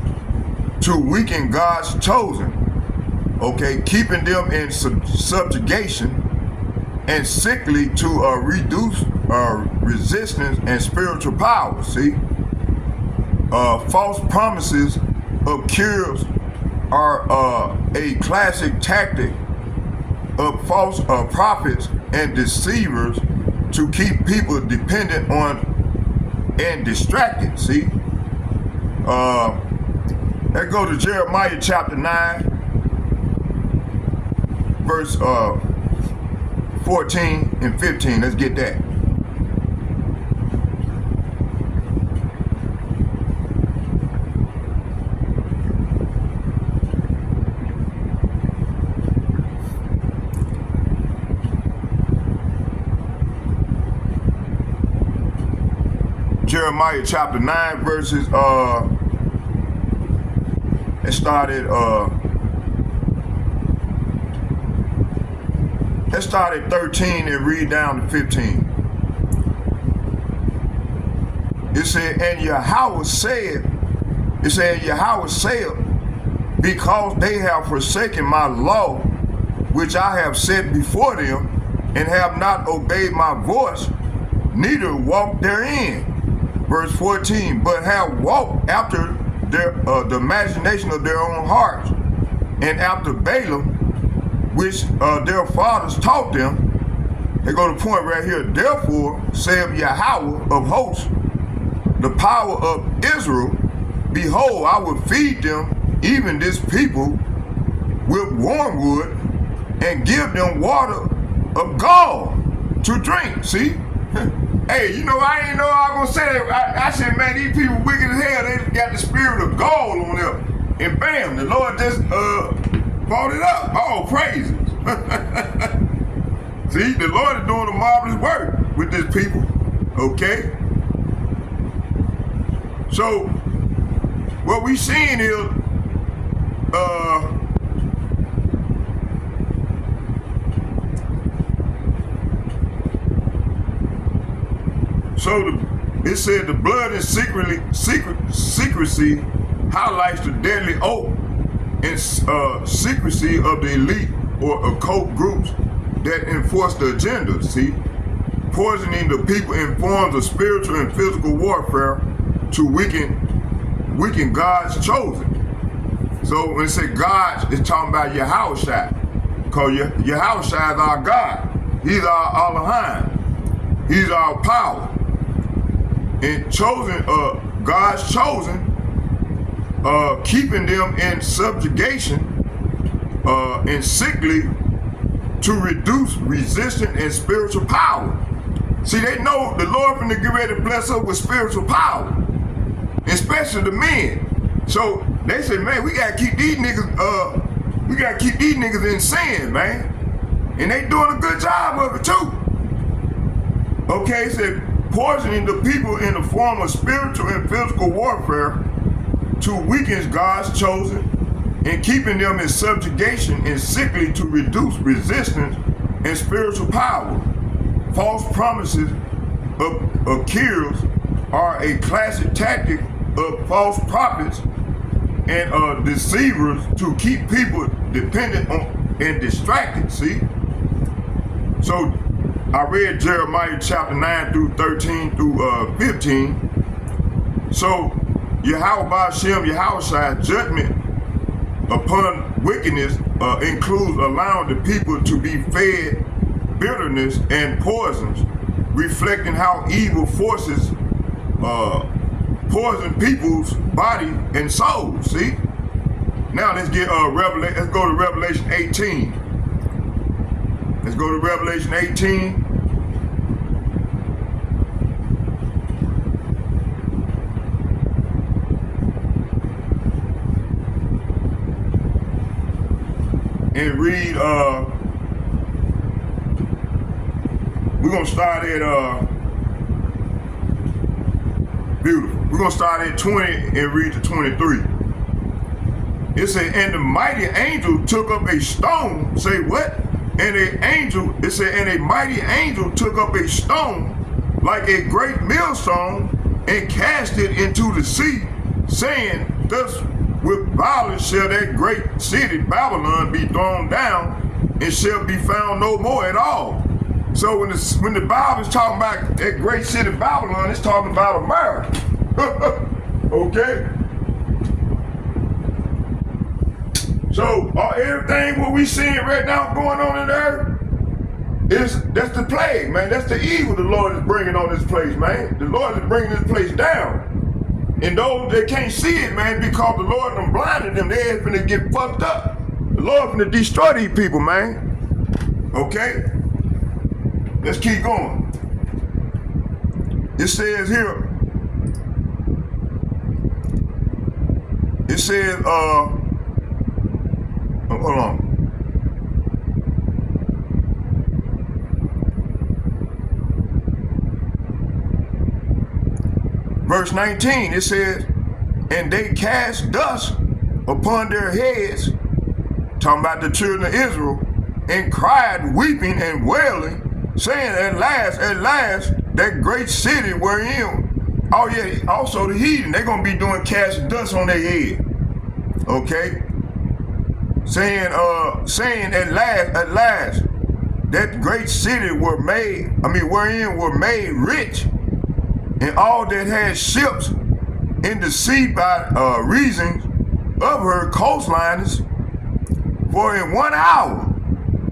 to weaken God's chosen, okay? Keeping them in subjugation and sickly to reduce resistance and spiritual power, see? False promises of cures are a classic tactic of false prophets and deceivers to keep people dependent on and distracted, see? Let's go to Jeremiah chapter 9, verse 14 and 15. Let's get that. Jeremiah chapter 9 verses it started let's start at 13 and read down to 15. It said, and Yahweh said, because they have forsaken my law, which I have set before them, and have not obeyed my voice, neither walked therein. Verse 14, but have walked after the imagination of their own hearts, and after Balaam, which their fathers taught them. They go to the point right here. Therefore, saith Yahweh of hosts, the power of Israel, behold, I will feed them, even this people, with wormwood, and give them water of gall to drink. See? Hey, you know, I ain't know I was gonna say that. I said, man, these people wicked as hell. They got the spirit of gall on them. And bam, the Lord just brought it up. Oh, praises. See, the Lord is doing a marvelous work with this people. Okay? So, what we seeing is, it said the blood and secrecy highlights the deadly oath and secrecy of the elite or occult groups that enforce the agenda. See, poisoning the people in forms of spiritual and physical warfare to weaken God's chosen. So when it say God, it's talking about Yahushua, because Yahushua is our God. He's our Elohim. He's our power. And chosen, God's chosen, keeping them in subjugation and sickly to reduce resistance and spiritual power. See, they know the Lord finna get ready to bless us with spiritual power, especially the men. So they say, man, we gotta keep these niggas, in sin, man. And they doing a good job of it too. Okay, it said poisoning the people in the form of spiritual and physical warfare to weaken God's chosen and keeping them in subjugation and sickly to reduce resistance and spiritual power. False promises of cures are a classic tactic of false prophets and deceivers to keep people dependent on and distracted, see? So I read Jeremiah chapter 9 through 13 through 15. So Yahweh Ba'Shem, Yahushua's judgment upon wickedness includes allowing the people to be fed bitterness and poisons, reflecting how evil forces poison people's body and soul. See? Now let's get let's go to Revelation 18. Let's go to Revelation 18. And read, we're going to start at, beautiful. We're going to start at 20 and read to 23. It said, and the mighty angel took up a stone. Say what? And it said, and a mighty angel took up a stone like a great millstone and cast it into the sea, saying, thus with violence shall that great city Babylon be thrown down and shall be found no more at all. So when the Bible is talking about that great city Babylon, it's talking about America. Okay? So everything what we seeing right now going on in the earth, that's the plague, man. That's the evil the Lord is bringing on this place, man. The Lord is bringing this place down. And those that can't see it, man, because the Lord done blinded them, they ain't finna get fucked up. The Lord finna destroy these people, man. Okay? Let's keep going. It says here, it says, hold on. Verse 19, it says, and they cast dust upon their heads, talking about the children of Israel, and cried, weeping and wailing, saying, at last, that great city wherein, oh yeah, also the heathen, they're going to be doing casting dust on their head. Okay? Saying at last, that great city wherein were made rich, and all that had ships in the sea by reason of her coastlines, For in 1 hour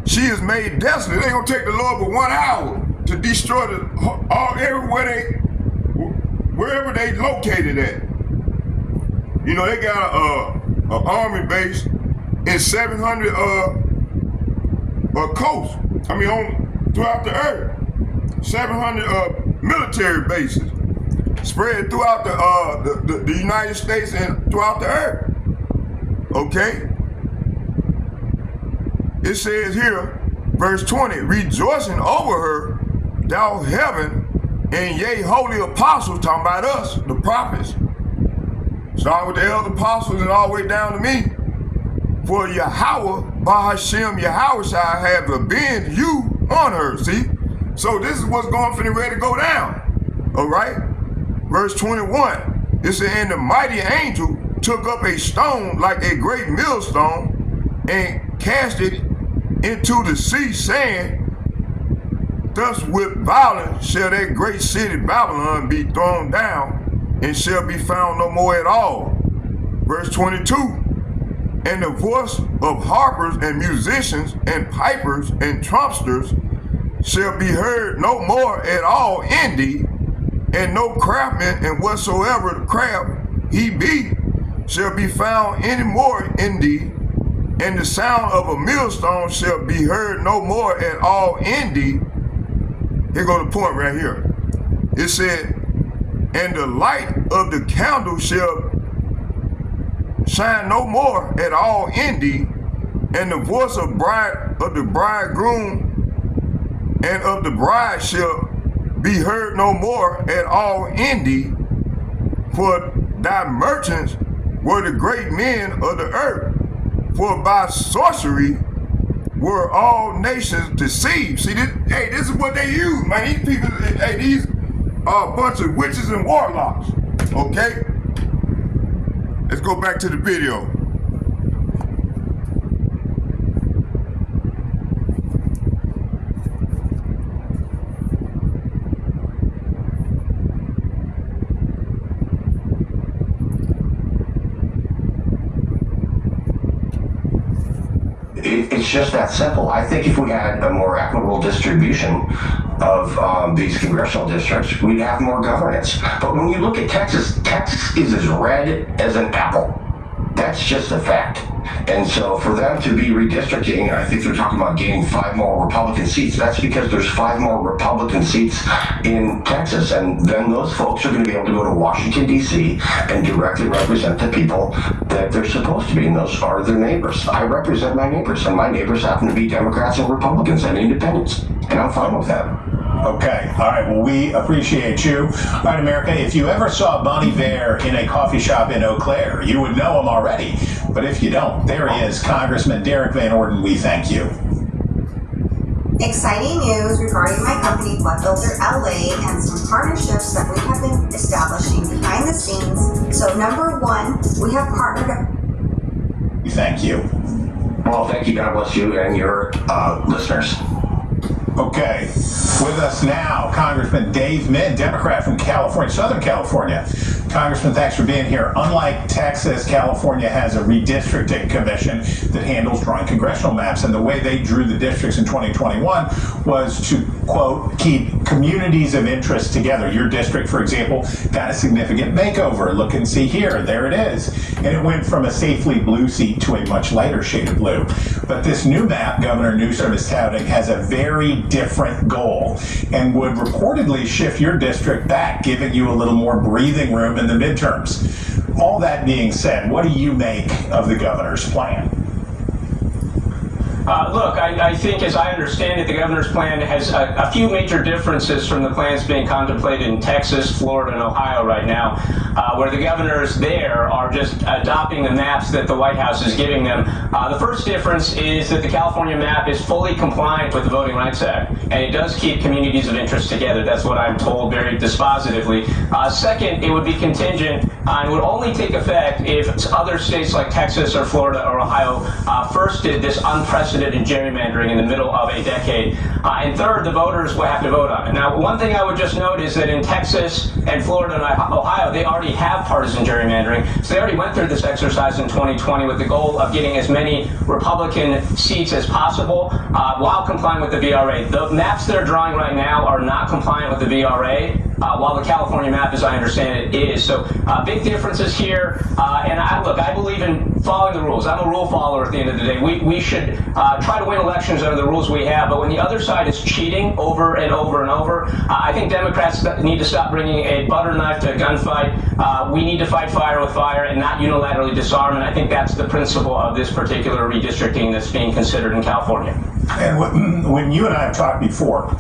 she is made desolate. It ain't gonna take the Lord but 1 hour to destroy wherever they located at. You know, they got an army base in 700 coasts. Throughout the earth. 700 military bases spread throughout the United States and throughout the earth. Okay? It says here, verse 20, rejoicing over her, thou heaven, and yea, holy apostles, talking about us, the prophets. Starting with the elder apostles and all the way down to me. For Yahweh, Bahashem Yahweh shall have avenged you on her. See? So this is what's finna ready to go down. All right? Verse 21. It said, and the mighty angel took up a stone like a great millstone and cast it into the sea, saying, thus with violence shall that great city Babylon be thrown down, and shall be found no more at all. Verse 22. And the voice of harpers and musicians and pipers and trumpeters shall be heard no more at all in thee, and no craftsman and whatsoever the craft he be shall be found any more in thee, and the sound of a millstone shall be heard no more at all in thee. Here go the point right here. It said, and the light of the candle shall shine no more at all in thee, and the voice of the bridegroom and of the bride shall be heard no more at all in thee, for thy merchants were the great men of the earth, for by sorcery were all nations deceived. See, this is what they use, man. These people, these are a bunch of witches and warlocks, okay? Let's go back to the video. It's just that simple. I think if we had a more equitable distribution of these congressional districts, we'd have more governance. But when you look at Texas, Texas is as red as an apple. That's just a fact. And so for them to be redistricting, I think they're talking about gaining 5 more Republican seats. That's because there's 5 more Republican seats in Texas. And then those folks are going to be able to go to Washington, D.C. and directly represent the people that they're supposed to be. And those are their neighbors. I represent my neighbors, and my neighbors happen to be Democrats and Republicans and independents. And I'm fine with that. Okay. All right. Well, we appreciate you. All right, America, if you ever saw Bonnie Bear in a coffee shop in Eau Claire, you would know him already. But if you don't, there he is, Congressman Derek Van Orden. We thank you. Exciting news regarding my company, Blood Builder LA, and some partnerships that we have been establishing behind the scenes. So, number 1, we have partnered up. We thank you. Well, thank you. God bless you and your listeners. Okay, with us now, Congressman Dave Min, Democrat from California, Southern California. Congressman, thanks for being here. Unlike Texas, California has a redistricting commission that handles drawing congressional maps, and the way they drew the districts in 2021 was to, quote, keep communities of interest together. Your district, for example, got a significant makeover. Look and see here, there it is. And it went from a safely blue seat to a much lighter shade of blue. But this new map Governor Newsom is touting has a very different goal and would reportedly shift your district back, giving you a little more breathing room in the midterms. All that being said, what do you make of the governor's plan? Look, I think, as I understand it, the governor's plan has a few major differences from the plans being contemplated in Texas, Florida, and Ohio right now, where the governors there are just adopting the maps that the White House is giving them. The first difference is that the California map is fully compliant with the Voting Rights Act, and it does keep communities of interest together. That's what I'm told very dispositively. Second, it would be contingent and would only take effect if other states like Texas or Florida or Ohio first did this unprecedented interested in gerrymandering in the middle of a decade. And third, the voters will have to vote on it. Now, one thing I would just note is that in Texas and Florida and Ohio, they already have partisan gerrymandering. So they already went through this exercise in 2020 with the goal of getting as many Republican seats as possible while complying with the VRA. The maps they're drawing right now are not compliant with the VRA, while the California map, as I understand it, is. So big differences here. And I believe in following the rules. I'm a rule follower at the end of the day. We should try to win elections under the rules we have. But when the other side is cheating over and over and over, I think Democrats need to stop bringing a butter knife to a gunfight. We need to fight fire with fire and not unilaterally disarm. And I think that's the principle of this particular redistricting that's being considered in California. And when you and I have talked before,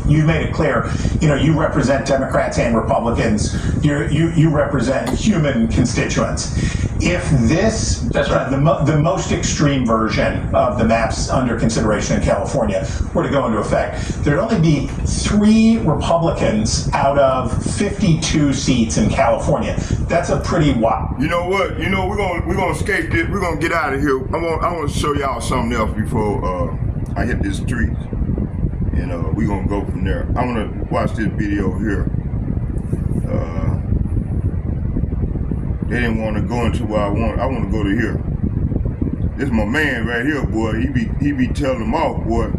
you made it clear, you represent Democrats and Republicans. You represent human constituents. If this, that's right, the most extreme version of the maps under consideration in California were to go into effect, there'd only be 3 Republicans out of 52 seats in California. That's a pretty wild. You know what? We're gonna escape this. We're gonna get out of here. I want to show y'all something else before I hit this street. And we're going to go from there. I want to watch this video here. They didn't want to go into where I want to go to here. This is my man right here, boy. He be telling them off, boy.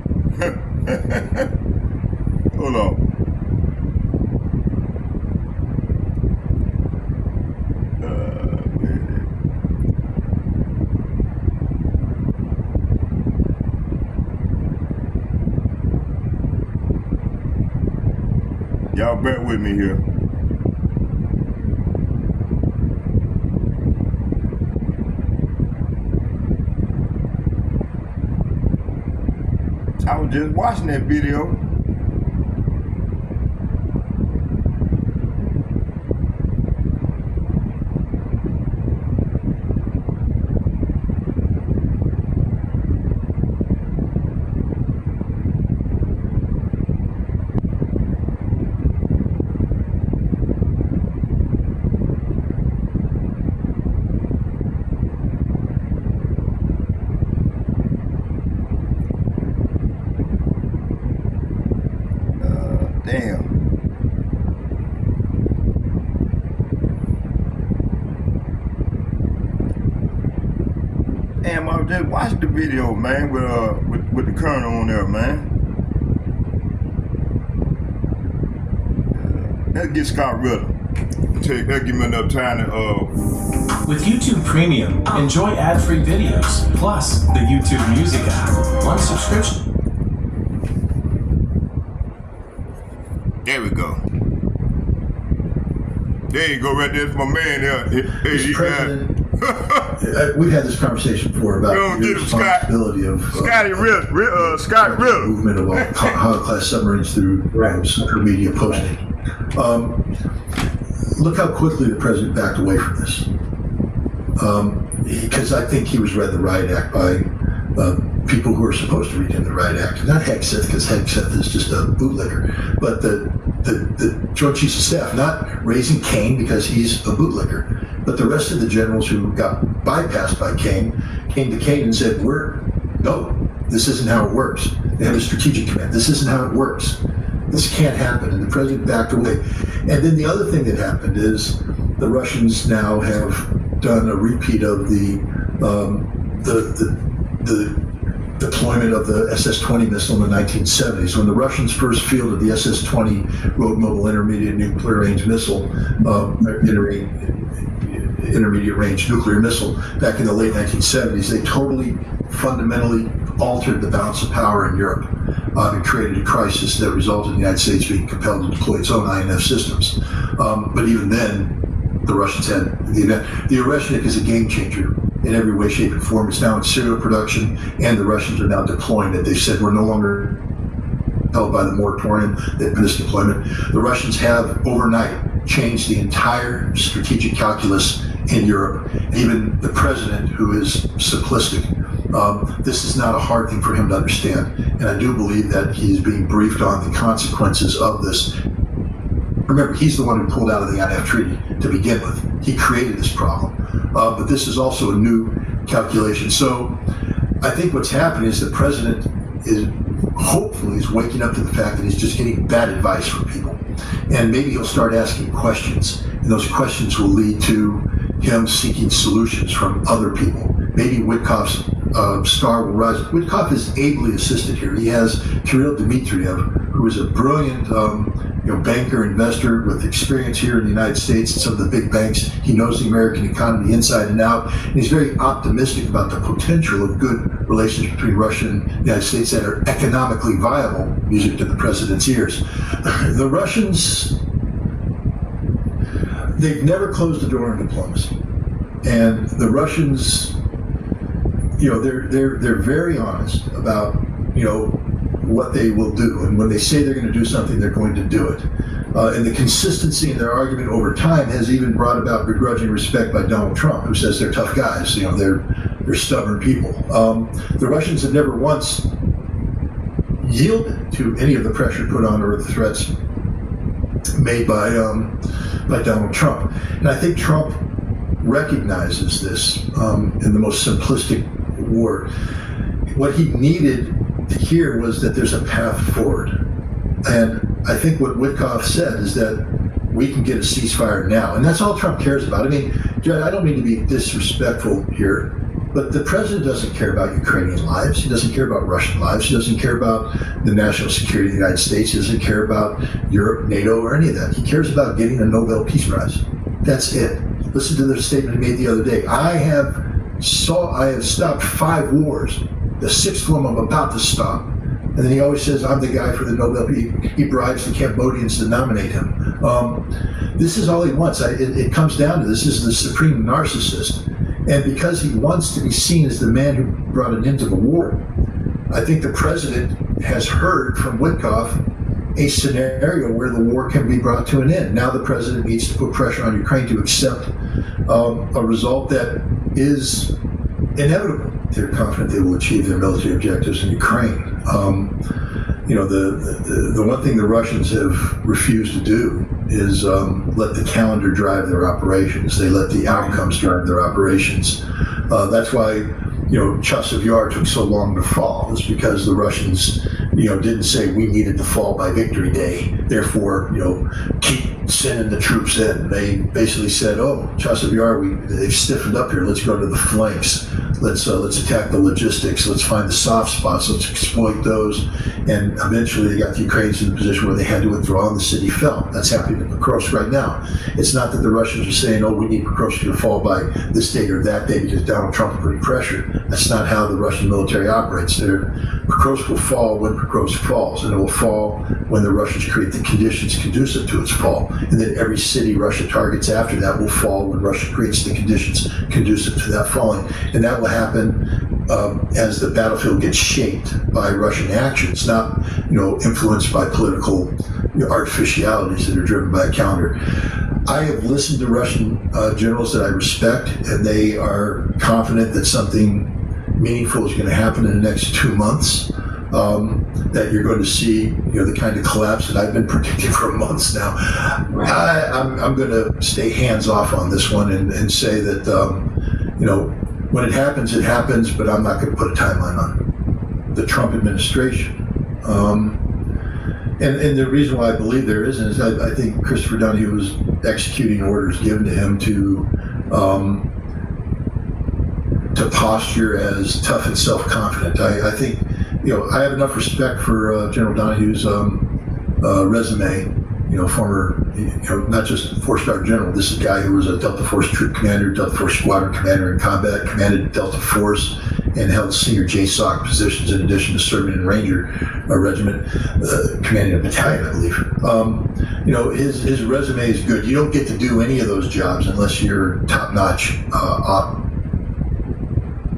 Hold on. Y'all bear with me here. I was just watching that video. Damn. Damn, I just watched the video, man, with the colonel on there, man. Let's get Scott Ritter. That'll give me enough time to With YouTube Premium, enjoy ad-free videos, plus the YouTube Music app. One subscription. There we go. There you go, right there. It's my man there. Mr. President, we've had this conversation before about the responsibility of Scott Ritter movement of high-class submarines through social media posting. Look how quickly the president backed away from this. Because I think he was read the Riot Act by people who are supposed to read him the Riot Act. Not Hegseth, because Hegseth is just a bootlegger, but the Joint Chiefs of Staff, not raising Cain because he's a bootlegger, but the rest of the generals who got bypassed by Cain came to Cain and said, no, this isn't how it works. They have a strategic command. This isn't how it works. This can't happen. And the president backed away. And then the other thing that happened is the Russians now have done a repeat of the deployment of the SS-20 missile in the 1970s. When the Russians first fielded the SS-20 Road Mobile Intermediate Nuclear Range Missile, intermediate range nuclear missile back in the late 1970s, they totally fundamentally altered the balance of power in Europe and created a crisis that resulted in the United States being compelled to deploy its own INF systems. But even then, the Russians had the event. The Oreshnik is a game changer in every way, shape, and form. It's now in serial production, and the Russians are now deploying it. They've said we're no longer held by the moratorium that this deployment. The Russians have overnight changed the entire strategic calculus in Europe. Even the president, who is simplistic, this is not a hard thing for him to understand. And I do believe that he is being briefed on the consequences of this. Remember, he's the one who pulled out of the INF Treaty to begin with. He created this problem. But this is also a new calculation. So I think what's happening is the president is hopefully waking up to the fact that he's just getting bad advice from people. And maybe he'll start asking questions, and those questions will lead to him seeking solutions from other people. Maybe Witkoff's star will rise. Witkoff is ably assisted here. He has Kirill Dmitriev, who is a brilliant banker, investor with experience here in the United States and some of the big banks. He knows the American economy inside and out, and he's very optimistic about the potential of good relations between Russia and the United States that are economically viable, music to the president's ears. The Russians, they've never closed the door on diplomacy. And the Russians, they're very honest about, what they will do. And when they say they're going to do something, they're going to do it. And the consistency in their argument over time has even brought about begrudging respect by Donald Trump, who says they're tough guys. They're stubborn people. The Russians have never once yielded to any of the pressure put on or the threats made by Donald Trump. And I think Trump recognizes this in the most simplistic word. What he needed to hear was that there's a path forward. And I think what Witkoff said is that we can get a ceasefire now. And that's all Trump cares about. I mean, I don't mean to be disrespectful here, but the president doesn't care about Ukrainian lives. He doesn't care about Russian lives. He doesn't care about the national security of the United States. He doesn't care about Europe, NATO, or any of that. He cares about getting a Nobel Peace Prize. That's it. Listen to the statement he made the other day. I have stopped 5 wars. The 6th one I'm about to stop. And then he always says, I'm the guy for the Nobel Peace. He bribes the Cambodians to nominate him. This is all he wants. It comes down to this is the supreme narcissist. And because he wants to be seen as the man who brought an end to the war, I think the president has heard from Witkoff a scenario where the war can be brought to an end. Now the president needs to put pressure on Ukraine to accept a result that is inevitable. They're confident they will achieve their military objectives in Ukraine. The one thing the Russians have refused to do is let the calendar drive their operations. They let the outcomes drive their operations. That's why Chasiv Yar took so long to fall. It's because the Russians didn't say we needed to fall by Victory Day. Therefore, keep sending the troops in. They basically said, "Oh, Chasiv Yar, they've stiffened up here. Let's go to the flanks. Let's attack the logistics. Let's find the soft spots. Let's exploit those." And eventually, they got the Ukrainians in a position where they had to withdraw, and the city fell. That's happening in Pokrovsk right now. It's not that the Russians are saying, "Oh, we need Pokrovsk to fall by this date or that date because Donald Trump is putting pressure." That's not how the Russian military operates. Pokrovsk will fall when Pokrovsk falls, and it will fall when the Russians create the conditions conducive to its fall. And then every city Russia targets after that will fall when Russia creates the conditions conducive to that falling. And that will happen as the battlefield gets shaped by Russian actions, not influenced by political artificialities that are driven by a calendar. I have listened to Russian generals that I respect, and they are confident that something meaningful is going to happen in the next 2 months. That you're going to see, the kind of collapse that I've been predicting for months now. I'm going to stay hands off on this one and say that, when it happens, but I'm not going to put a timeline on it. The Trump administration. And the reason why I believe there isn't is I think Christopher Donahue was executing orders given to him to posture as tough and self-confident. I think, I have enough respect for General Donahue's resume. Former, not just 4-star general. This is a guy who was a Delta Force troop commander, Delta Force squadron commander in combat, commanded Delta Force, and held senior JSOC positions in addition to serving in Ranger regiment, commanding a battalion, I believe. His resume is good. You don't get to do any of those jobs unless you're top-notch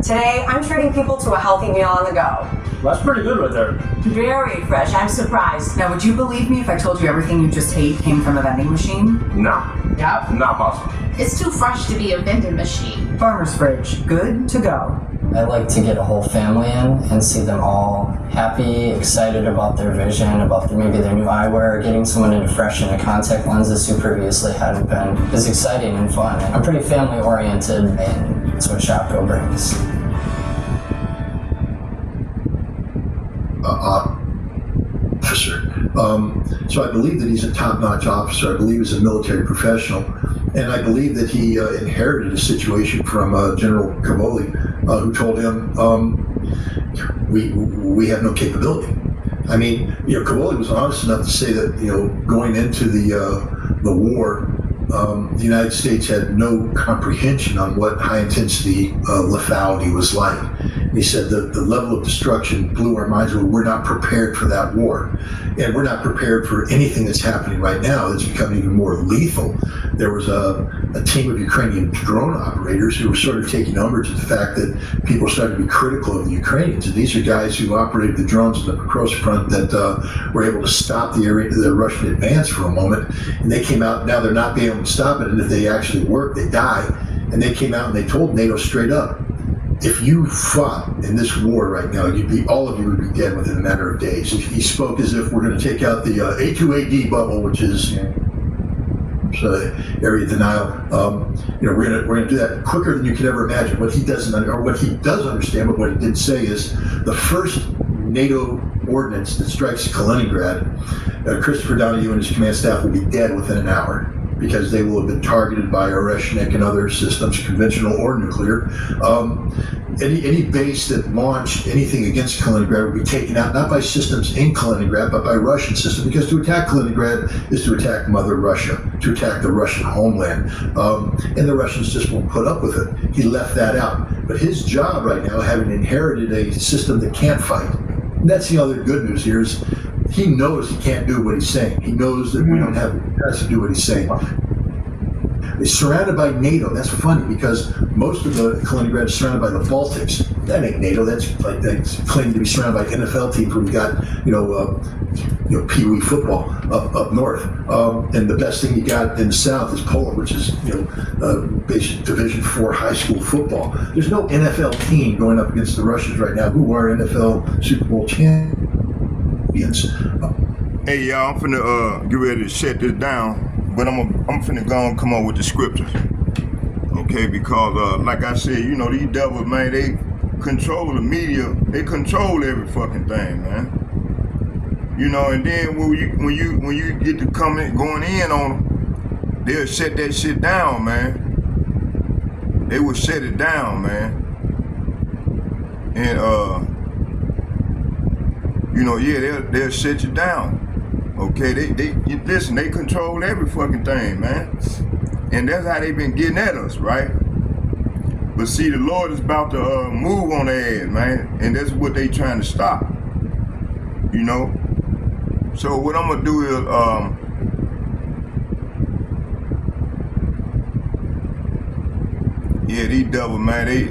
Today, I'm treating people to a healthy meal on the go. That's pretty good right there. Very fresh. I'm surprised. Now, would you believe me if I told you everything you just ate came from a vending machine? No. Yep. Not possible. It's too fresh to be a vending machine. Farmer's fridge. Good to go. I like to get a whole family in and see them all happy, excited about their vision, about maybe their new eyewear. Getting someone into fresh into contact lenses who previously hadn't been is exciting and fun. And I'm pretty family oriented, and that's what Shopko brings. officer. So I believe that he's a top-notch officer. I believe he's a military professional. And I believe that he inherited a situation from General Cavoli, who told him, we have no capability. I mean, Cavoli was honest enough to say that, going into the war, the United States had no comprehension on what high-intensity lethality was like. And he said that the level of destruction blew our minds. We're not prepared for that war. And we're not prepared for anything that's happening right now that's becoming even more lethal. There was a team of Ukrainian drone operators who were sort of taking umbrage at the fact that people started to be critical of the Ukrainians. And these are guys who operated the drones in the Pokrovsk front that were able to stop the Russian advance for a moment. And they came out, now they're not being able to stop it. And if they actually work, they die. And they came out and they told NATO straight up, if you fought in this war right now, all of you would be dead within a matter of days. He spoke as if we're going to take out the A2AD bubble, which is area denial. We're going to do that quicker than you could ever imagine. What he does understand, but what he didn't say is the first NATO ordnance that strikes Kaliningrad, Christopher Donahue and his command staff will be dead within an hour, because they will have been targeted by Oreshnik and other systems, conventional or nuclear. Any base that launched anything against Kaliningrad would be taken out, not by systems in Kaliningrad, but by Russian systems, because to attack Kaliningrad is to attack Mother Russia, to attack the Russian homeland. And the Russians just won't put up with it. He left that out. But his job right now, having inherited a system that can't fight, and that's the other good news here, is he knows he can't do what he's saying. He knows that we don't have the capacity to do what he's saying. He's surrounded by NATO. That's funny, because most of the Kaliningrad is surrounded by the Baltics. That ain't NATO. That's claiming to be surrounded by NFL teams where we got, Pee Wee football up north. And the best thing you got in the south is Poland, which is, basic Division IV high school football. There's no NFL team going up against the Russians right now, who are NFL Super Bowl champions. Hey y'all, I'm finna get ready to shut this down, but I'm finna go and come up with the scriptures, okay? Because like I said, these devils, man, they control the media, they control every fucking thing, man. And then when you get to going in on them, they'll shut that shit down, man. They will shut it down, man. And they'll shut you down. Okay, they listen, they control every fucking thing, man. And that's how they've been getting at us, right? But see, the Lord is about to move on their ass, man. And that's what they trying to stop. So what I'm gonna do is these devils, man, they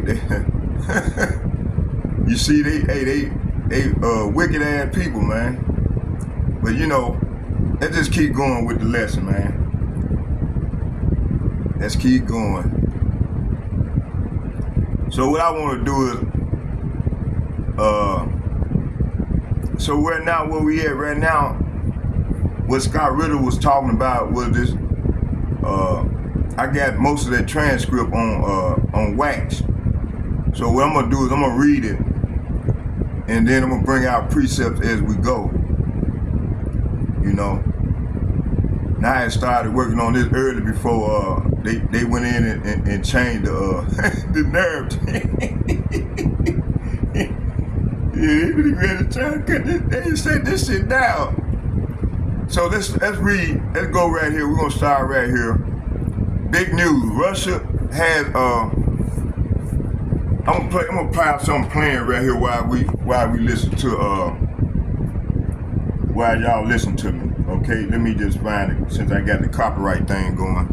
you see, they wicked ass people, man. But let's just keep going with the lesson, man. Let's keep going. So what I want to do is, so right now, where we at right now, what Scott Ritter was talking about was this. I got most of that transcript on wax. So what I'm gonna do is I'm gonna read it, and then I'm gonna bring out precepts as we go. Now I had started working on this early before they went in and changed the narrative. They said this shit down. So let's read. Let's go right here. We're gonna start right here. Big news. Russia has I'm gonna play out something playing right here while we listen to while y'all listen to me. Okay, let me just find it since I got the copyright thing going.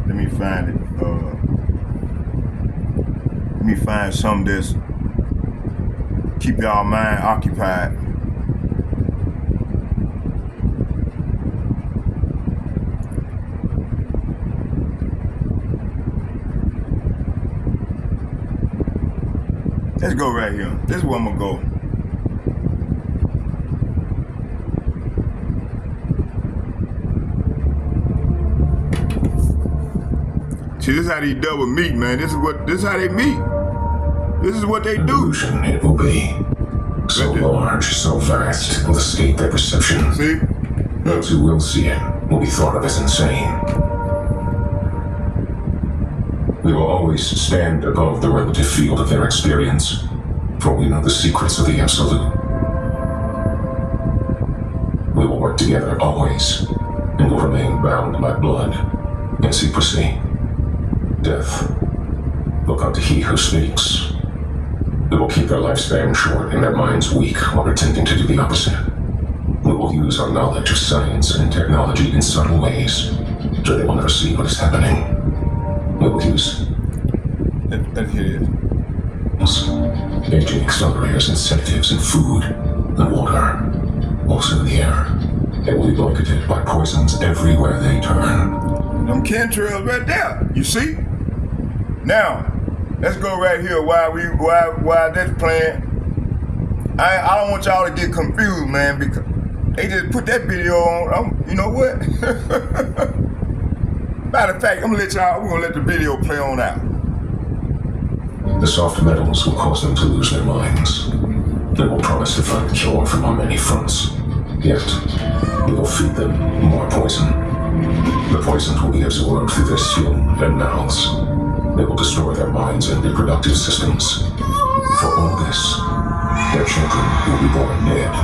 Let me find it. Let me find something that's keep y'all mind occupied. Let's go right here. This is where I'm gonna go. See, this is how these double meet, man. This is how they meet. This is what they do. Naval B. So large, so vast, it will escape their perception. See? Those who will see it will be thought of as insane. We will always stand above the relative field of their experience, for we know the secrets of the Absolute. We will work together always, and will remain bound by blood and secrecy. Death will come to he who speaks. We will keep their lifespan short and their minds weak while pretending to do the opposite. We will use our knowledge of science and technology in subtle ways, so they will never see what is happening. We will use aging accelerators and sedatives in food and water, also in the air. They will be blanketed by poisons everywhere they turn. Them chemtrails right there, you see? Now, let's go right here why that's playing. I don't want y'all to get confused, man, because they just put that video on. You know what? Matter of fact, we're gonna let the video play on out. The soft metals will cause them to lose their minds. They will promise to find a cure from on many fronts. Yet, we will feed them more poison. The poisons will be absorbed through their skin and mouths. They will destroy their minds and reproductive systems. For all this, their children will be born dead.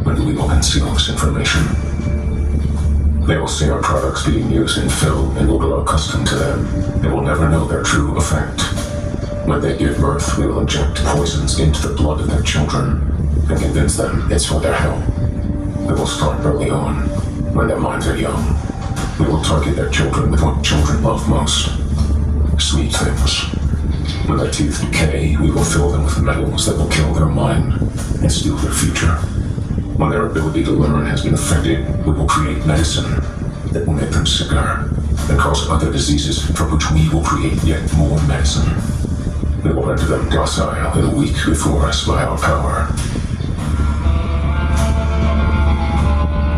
And we will conceal this information. They will see our products being used in film and will grow accustomed to them. They will never know their true effect. When they give birth, we will inject poisons into the blood of their children and convince them it's for their health. We will start early on, when their minds are young. We will target their children with what children love most. Sweet things. When their teeth decay, we will fill them with metals that will kill their mind and steal their future. When their ability to learn has been affected, we will create medicine that will make them sicker and cause other diseases for which we will create yet more medicine. We will render them docile and weak before us by our power.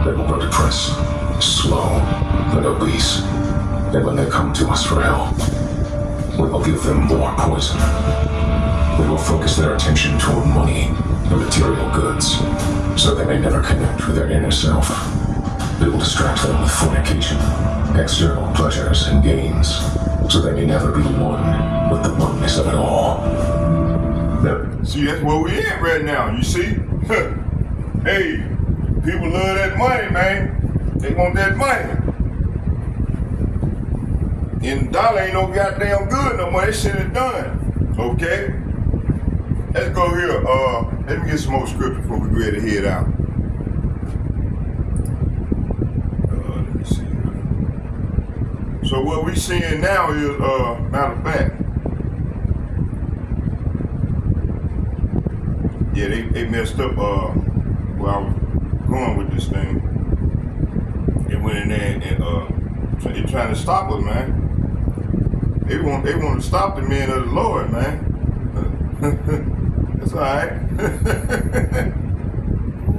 They will grow depressed, slow, and obese. And when they come to us for help, we will give them more poison. We will focus their attention toward money and material goods, so they may never connect with their inner self. We will distract them with fornication, external pleasures and gains, so they may never be one with the oneness of it all. See, that's where we at right now, you see? Hey, people love that money, man. They want that money. And the dollar ain't no goddamn good no more. That shit is done. Okay? Let's go here. Let me get some more scripture before we go ahead and head out. Let me see here. So what we seeing now is, matter of fact, yeah, they messed up where I was going with this thing. They went in there and they're trying to stop us, man. They want to stop the men of the Lord, man. That's all right.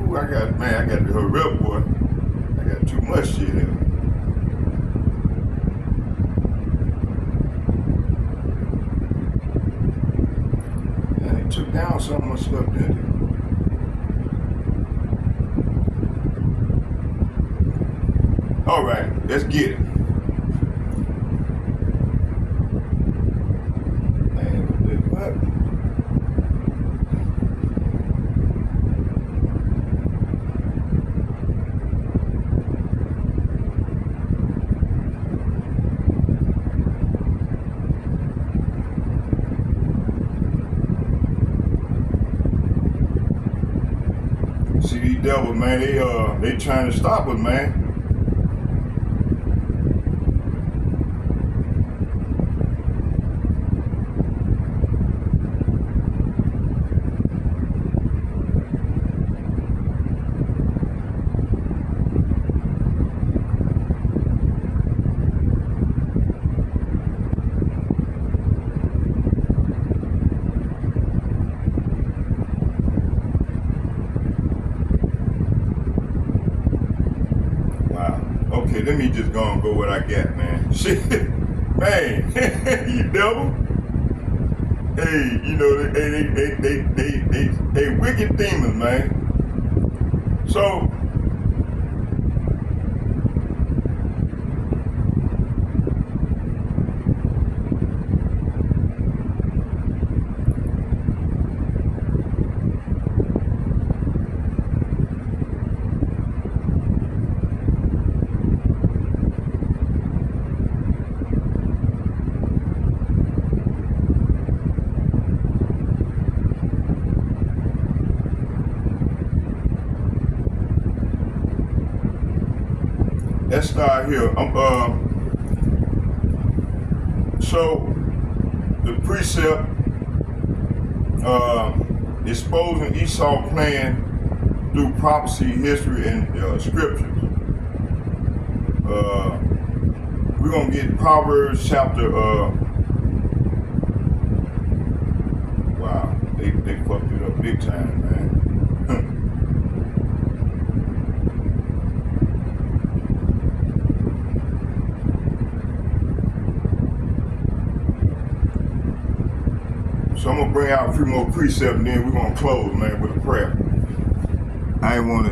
Ooh, I got to hurry up, boy. I got too much shit here. Yeah, they took down some of my stuff, didn't they? All right, let's get it. See these devils, man, they trying to stop us, man. Okay, let me just go and go what I got, man. Shit, man, you devil. Hey, you know, they wicked demons, man. So, let's start here. So the precept exposing Esau's plan through prophecy, history, and scriptures. We're gonna get Proverbs chapter. Wow, they fucked it up big time, man. So I'm gonna bring out a few more precepts, and then we're gonna close, man, with a prayer. I ain't wanna.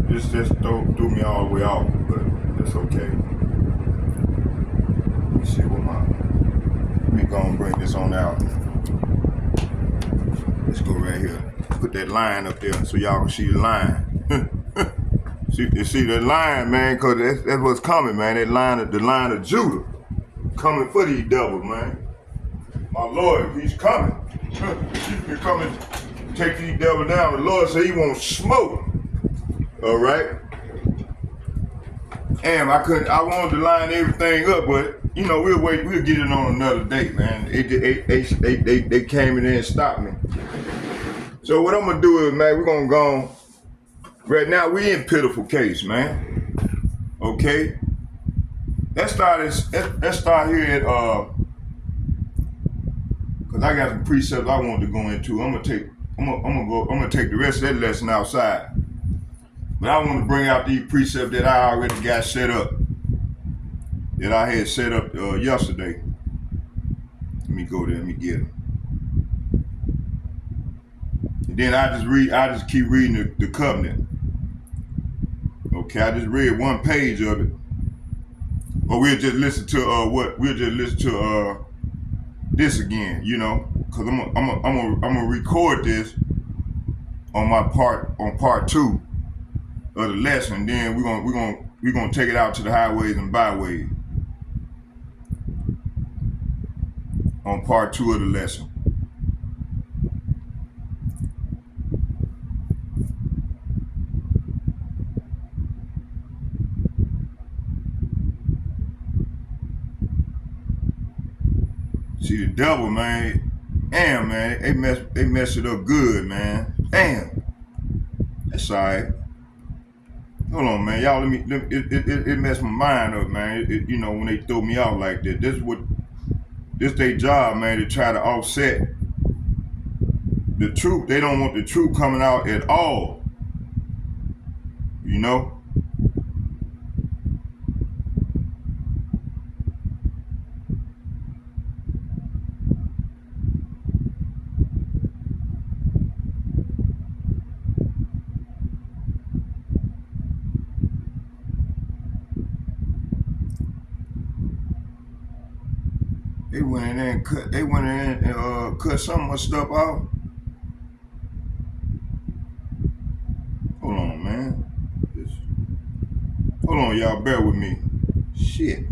This just threw me all the way off, but that's okay. Let me see let me go and bring this on out. Let's go right here. Put that line up there so y'all can see the line. see the line, man, cause that's what's coming, man. The line of Judah, coming for these devils, man. My Lord, he's coming. He's coming to take these devils down. The Lord said he won't smoke. All right. And I wanted to line everything up, but you know, we'll get it on another date, man. They came in there and stopped me. So what I'm gonna do is, man, we're gonna go on. Right now we in pitiful case, man. Okay. Let's start here at cause I got some precepts I wanted to go into. I'm gonna take the rest of that lesson outside. But I want to bring out these precepts that I already got set up. That I had set up yesterday. Let me go there, let me get them. And then I just keep reading the covenant. Okay, I just read one page of it. Or we'll just listen to this again, you know, because I'm gonna record this on part 2 of the lesson. Then we're gonna take it out to the highways and byways on part 2 of the lesson. See, the devil, man, damn, man, they mess it up good, man. Damn. That's all right. Hold on, man. Y'all, it messed my mind up, man. You know, when they throw me out like that. This their job, man, to try to offset the truth. They don't want the truth coming out at all. You know? They went in there and cut some of my stuff out. Hold on, man. Hold on, y'all. Bear with me. Shit.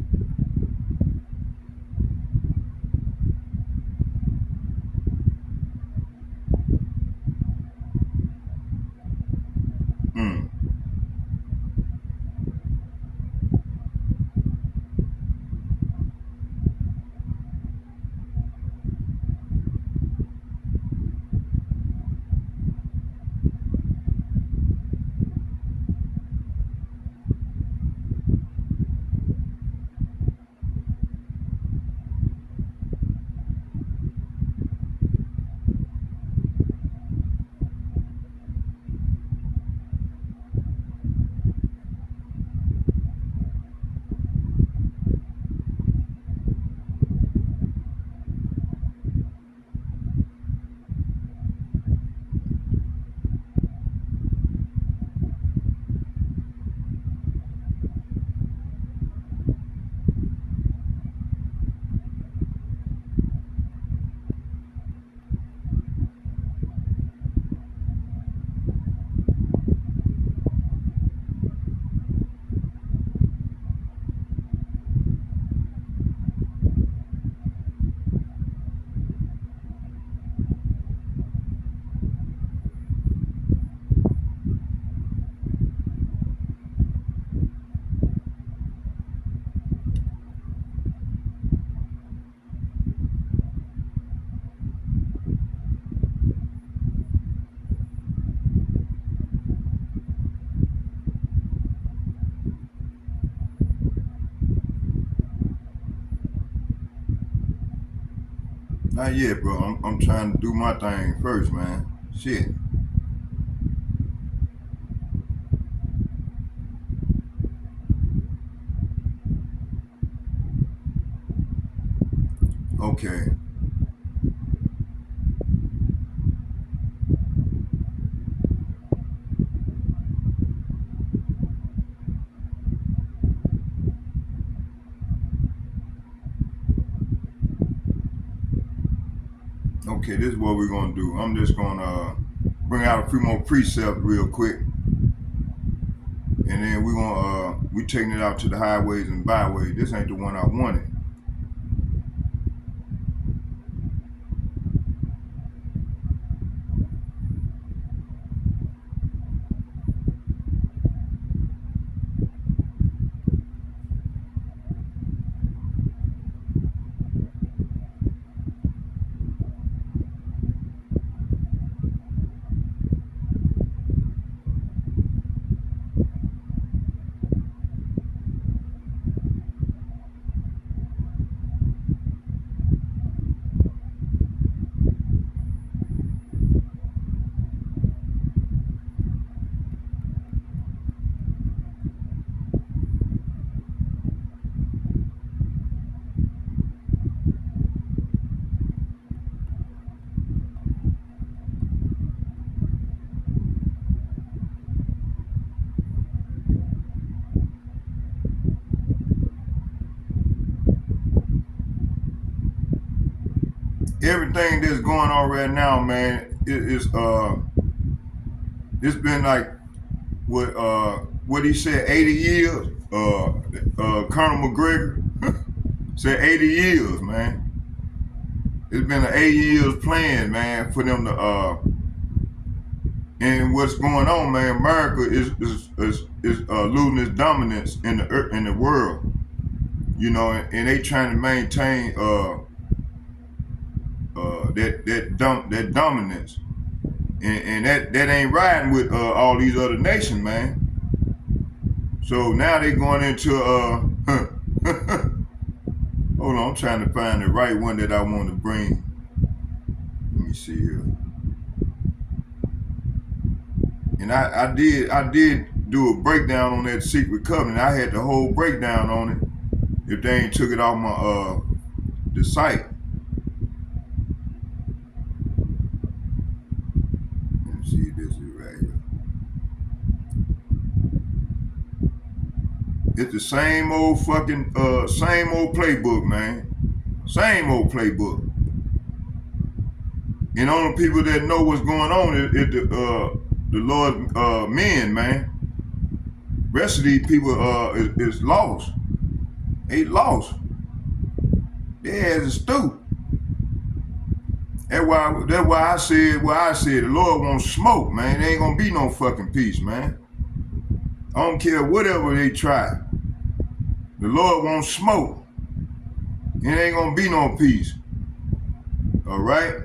Not yet, bro. I'm trying to do my thing first, man. Shit. Okay. Okay, this is what we're gonna do. I'm just gonna bring out a few more precepts real quick, and then we're gonna we taking it out to the highways and byways. This ain't the one I wanted. Everything that's going on right now, man, it's been like what he said, 80 years. Colonel McGregor said 80 years, man. It's been an 80 years plan, man, for them to and what's going on, man. America is losing its dominance in the world, you know, and they trying to maintain that dominance, and that ain't riding with all these other nations, man. So now they going into hold on, I'm trying to find the right one that I want to bring. Let me see here. And I did do a breakdown on that secret covenant. I had the whole breakdown on it. If they ain't took it off my the site. Let me see, this is right here. It's the same old fucking same old playbook, man. Same old playbook. And only people that know what's going on is the Lord men, man. Rest of these people is lost. They lost. Their ass is stupid. That's why I said the Lord won't smoke, man. There ain't gonna be no fucking peace, man. I don't care whatever they try. The Lord won't smoke. It ain't gonna be no peace. All right?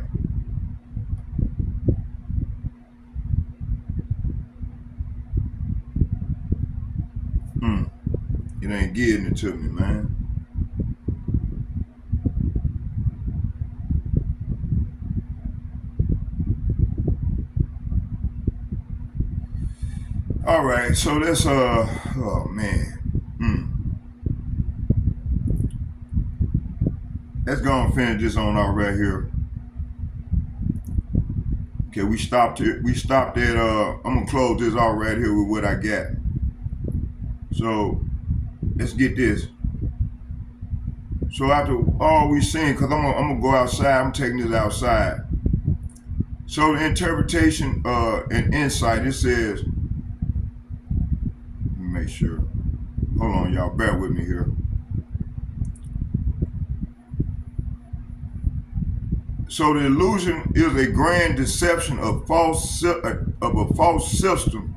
It ain't getting it to me, man. All right, so let's oh man. Let's go and finish this on our right here. Okay, we stopped at I'm gonna close this out right here with what I got. So let's get this. So after all we seen, because I'm gonna go outside, I'm taking this outside. So the interpretation and insight, it says, let me make sure. Hold on, y'all, bear with me here. So the illusion is a grand deception of a false system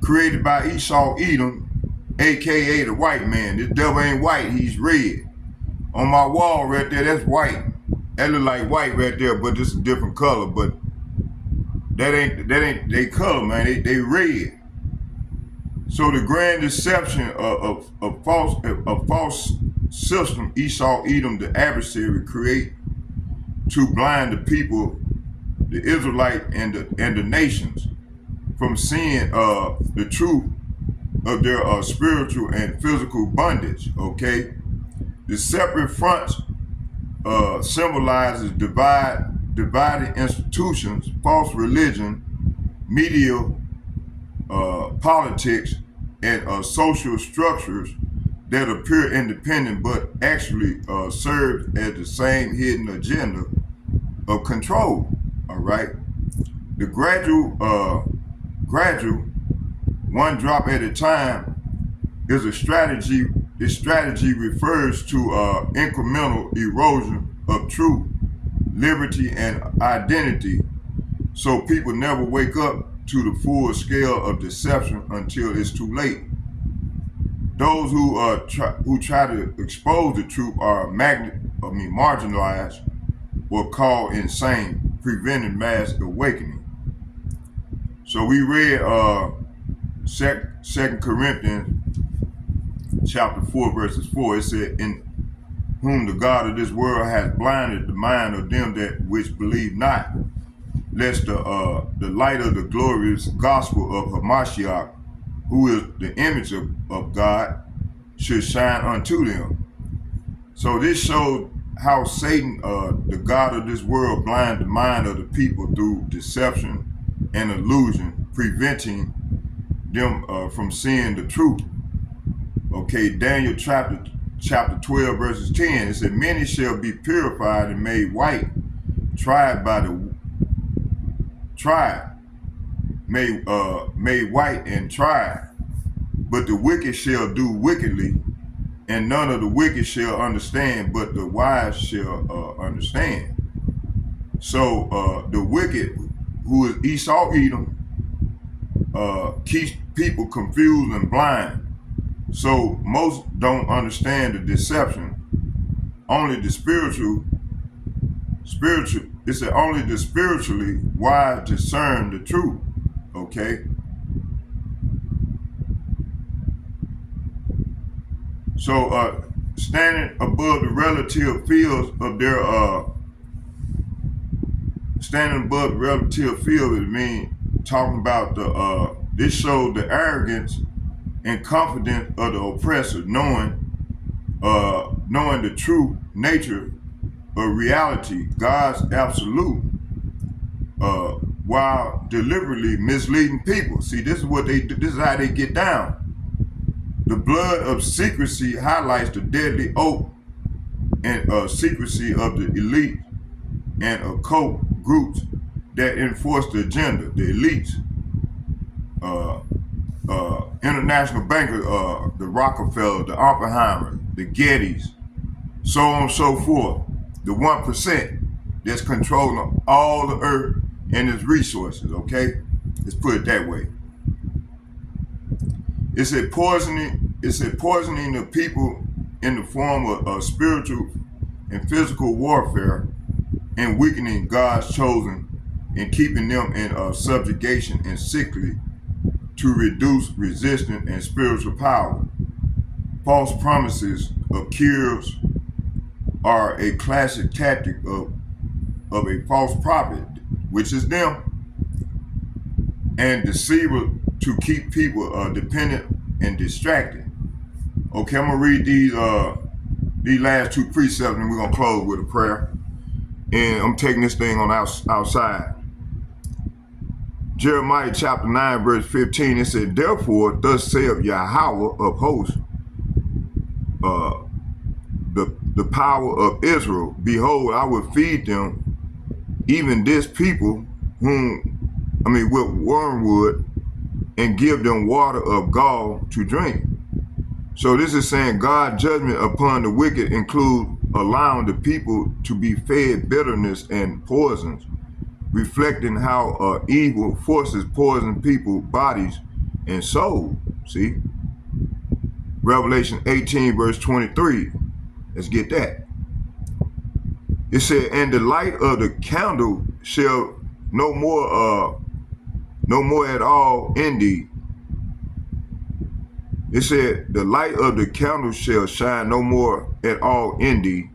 created by Esau Edom, aka the white man. This devil ain't white, he's red. On my wall right there, that's white. That look like white right there, but it's a different color. But that ain't they color, man. They red. So the grand deception of false system Esau Edom, the adversary, create to blind the people, the Israelite and the nations, from seeing the truth of their spiritual and physical bondage. Okay, the separate fronts symbolizes divided institutions, false religion, media, politics, and social structures that appear independent but actually serve as the same hidden agenda of control. All right, the gradual, one drop at a time is a strategy. This strategy refers to incremental erosion of truth, liberty, and identity, so people never wake up to the full scale of deception until it's too late. Those who try to expose the truth are marginalized or called insane, preventing mass awakening. So we read 2 Corinthians chapter 4 verses 4. It said, "In whom the God of this world has blinded the mind of them that which believe not, lest the light of the glorious gospel of Hamashiach, who is the image of God, should shine unto them." So this shows how Satan, the God of this world, blinds the mind of the people through deception and illusion, preventing them from seeing the truth. Okay, Daniel chapter 12 verses 10, it said, "Many shall be purified and made white, made white and tried. But the wicked shall do wickedly, and none of the wicked shall understand, but the wise shall understand." So the wicked, who is Esau Edom, keeps people confused and blind. So most don't understand the deception. Only the it said only the spiritually wise discern the truth. Okay. So standing above the relative fields of their it means talking about this shows the arrogance and confidence of the oppressor, knowing the true nature of reality, God's absolute, while deliberately misleading people. See, this is what they do. This is how they get down. The blood of secrecy highlights the deadly oath and secrecy of the elite and occult groups that enforce the agenda. The elites, international bankers, the Rockefeller, the Oppenheimer, the Gettys, so on and so forth. The 1% that's controlling all the earth and its resources. Okay, let's put it that way. It said poisoning the people in the form of spiritual and physical warfare, and weakening God's chosen and keeping them in subjugation and sickly to reduce resistance and spiritual power. False promises of cures are a classic tactic of a false prophet, which is them, and deceiver to keep people dependent and distracted. Okay, I'm gonna read these last two precepts, and we're gonna close with a prayer. And I'm taking this thing on outside. Jeremiah chapter 9 verse 15, it said, "Therefore thus saith Yahweh of hosts, the power of Israel, behold, I will feed them, even this people with wormwood, and give them water of gall to drink." So this is saying God's judgment upon the wicked include allowing the people to be fed bitterness and poisons, reflecting how evil forces poison people's bodies and soul. See? Revelation 18 verse 23. Let's get that. It said, "And the light of the candle shall no more at all in thee." It said, "The light of the candle shall shine no more at all in thee,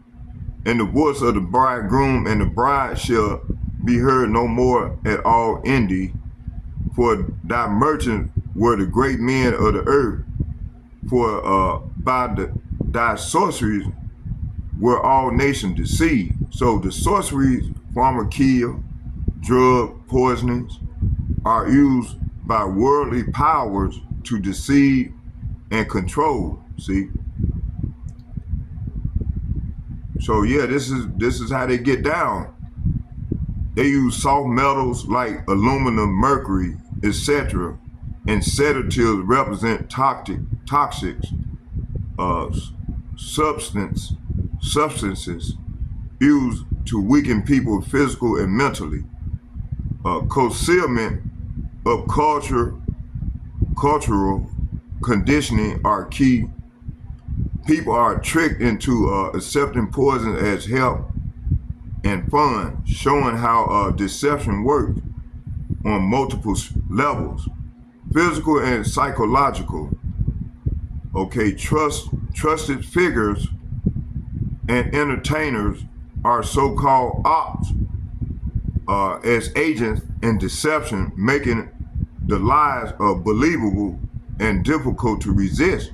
and the voice of the bridegroom and the bride shall be heard no more at all in thee. For thy merchants were the great men of the earth, for thy sorceries were all nations deceived. So the sorceries, pharmakia, drug poisonings are used by worldly powers to deceive and control. See? So yeah, this is how they get down. They use soft metals like aluminum, mercury, etc., and sedatives represent toxics, substances used to weaken people physically and mentally. Concealment of cultural conditioning are key. People are tricked into accepting poison as help and fun, showing how deception works on multiple levels, physical and psychological. Okay, trusted figures and entertainers are so-called ops as agents in deception, making the lies believable and difficult to resist.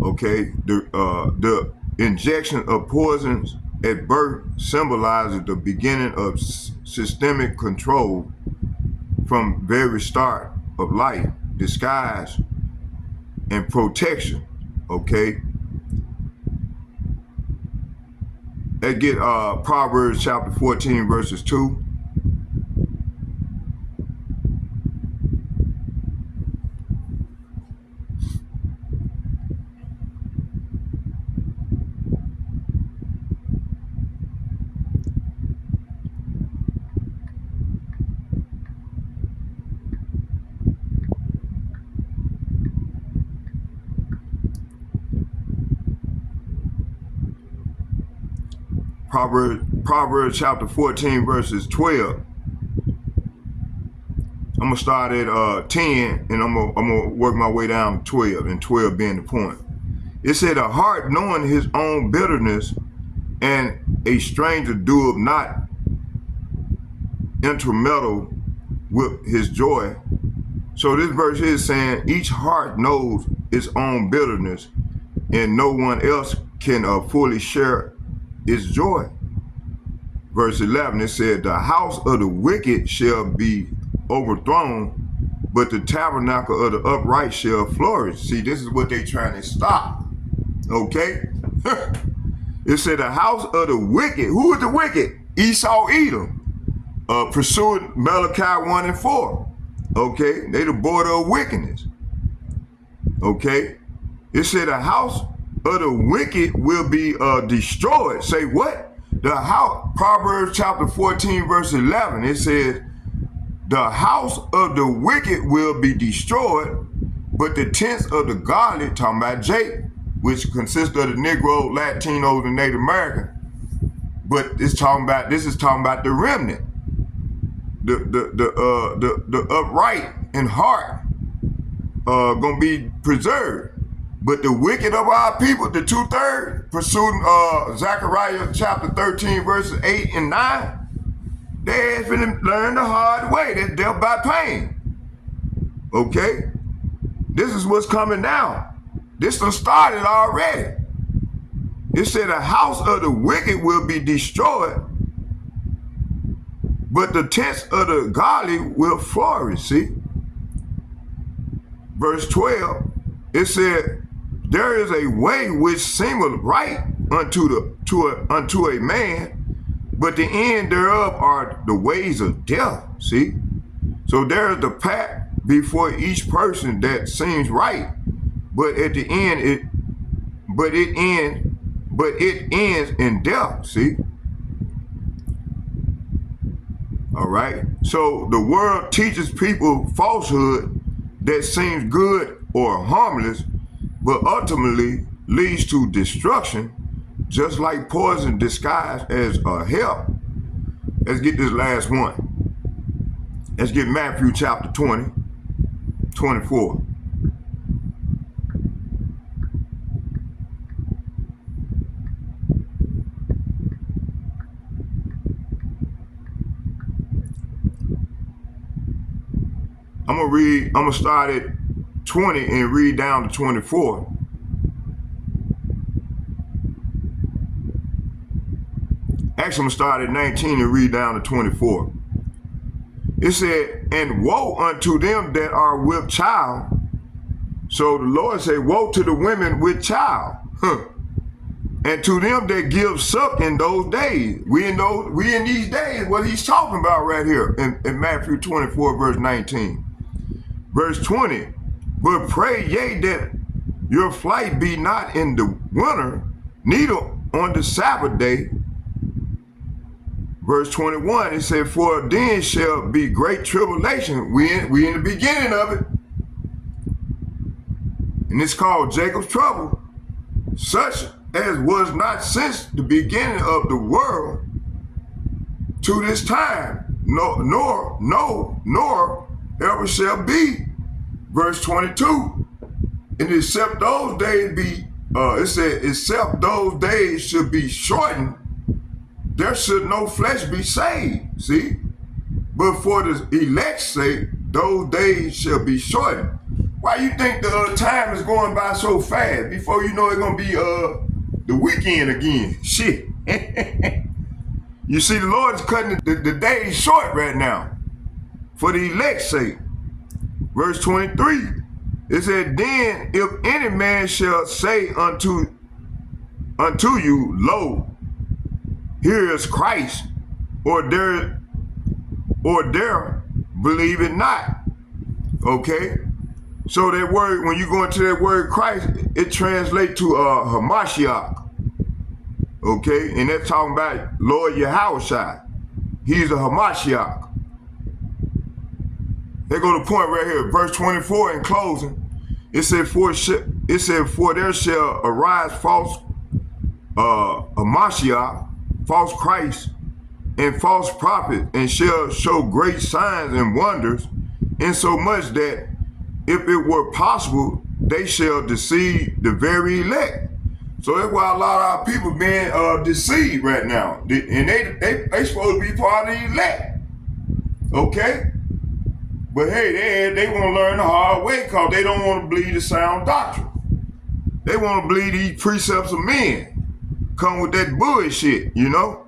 Okay, the injection of poisons at birth symbolizes the beginning of systemic control from very start of life, disguise and protection. Okay, let's get Proverbs chapter 14 verses 2. Proverbs chapter 14 verses 12. I'm gonna start at 10 and I'm gonna work my way down to 12, and 12 being the point. It said, a heart knowing his own bitterness and a stranger doeth not intermeddle with his joy. So this verse is saying each heart knows its own bitterness and no one else can fully share its joy. Verse 11, it said, the house of the wicked shall be overthrown, but the tabernacle of the upright shall flourish. See, this is what they trying to stop. Okay? It said the house of the wicked. Who is the wicked? Esau, Edom. Pursuing Malachi 1 and 4. Okay? They the border of wickedness. Okay? It said the house of the wicked will be destroyed. Say what? The house, Proverbs chapter 14 verse 11, it says, the house of the wicked will be destroyed, but the tents of the godly, talking about Jake, which consists of the Negro, Latinos, and Native American, but this is talking about the remnant, the upright in heart, gonna be preserved. But the wicked of our people, the 2/3, pursuing Zechariah chapter 13 verses 8 and 9, they have been learned the hard way. That's death by pain. Okay? This is what's coming now. This done started already. It said the house of the wicked will be destroyed, but the tents of the godly will flourish. See? Verse 12, it said, there is a way which seemeth right unto a man, but the end thereof are the ways of death. See? So there is the path before each person that seems right, but at the end it ends in death. See? All right. So the world teaches people falsehood that seems good or harmless, but ultimately leads to destruction, just like poison disguised as a help. Let's get this last one. Let's get Matthew chapter 20, 24. I'm gonna start at 20 and read down to 24. Actually, I'm gonna start at 19 and read down to 24. It said, and woe unto them that are with child. So the Lord said, woe to the women with child. And to them that give suck in those days. We in these days, what he's talking about right here in Matthew 24, verse 19. Verse 20, but pray ye that your flight be not in the winter, neither on the Sabbath day. Verse 21, it said, for then shall be great tribulation. We in the beginning of it. And it's called Jacob's trouble, such as was not since the beginning of the world to this time, nor ever shall be. Verse 22, and except those days be, it said, except those days should be shortened, there should no flesh be saved. See? But for the elect's sake, those days shall be shortened. Why you think the time is going by so fast? Before you know it's gonna be the weekend again. Shit. You see, the Lord is cutting the days short right now for the elect's sake. Verse 23, it said, then if any man shall say unto you, lo, here is Christ, or there, believe it not. Okay? So that word, when you go into that word Christ, it translates to Hamashiach. Okay? And that's talking about Lord Yahushua. He's a Hamashiach. They go to the point right here, verse 24 in closing. It said, for there shall arise false Hamashiach, false Christ, and false prophet, and shall show great signs and wonders, insomuch that if it were possible, they shall deceive the very elect. So that's why a lot of our people being deceived right now. And they supposed to be part of the elect. Okay? But hey, they want to learn the hard way because they don't want to believe the sound doctrine. They want to believe these precepts of men. Come with that bullshit, you know?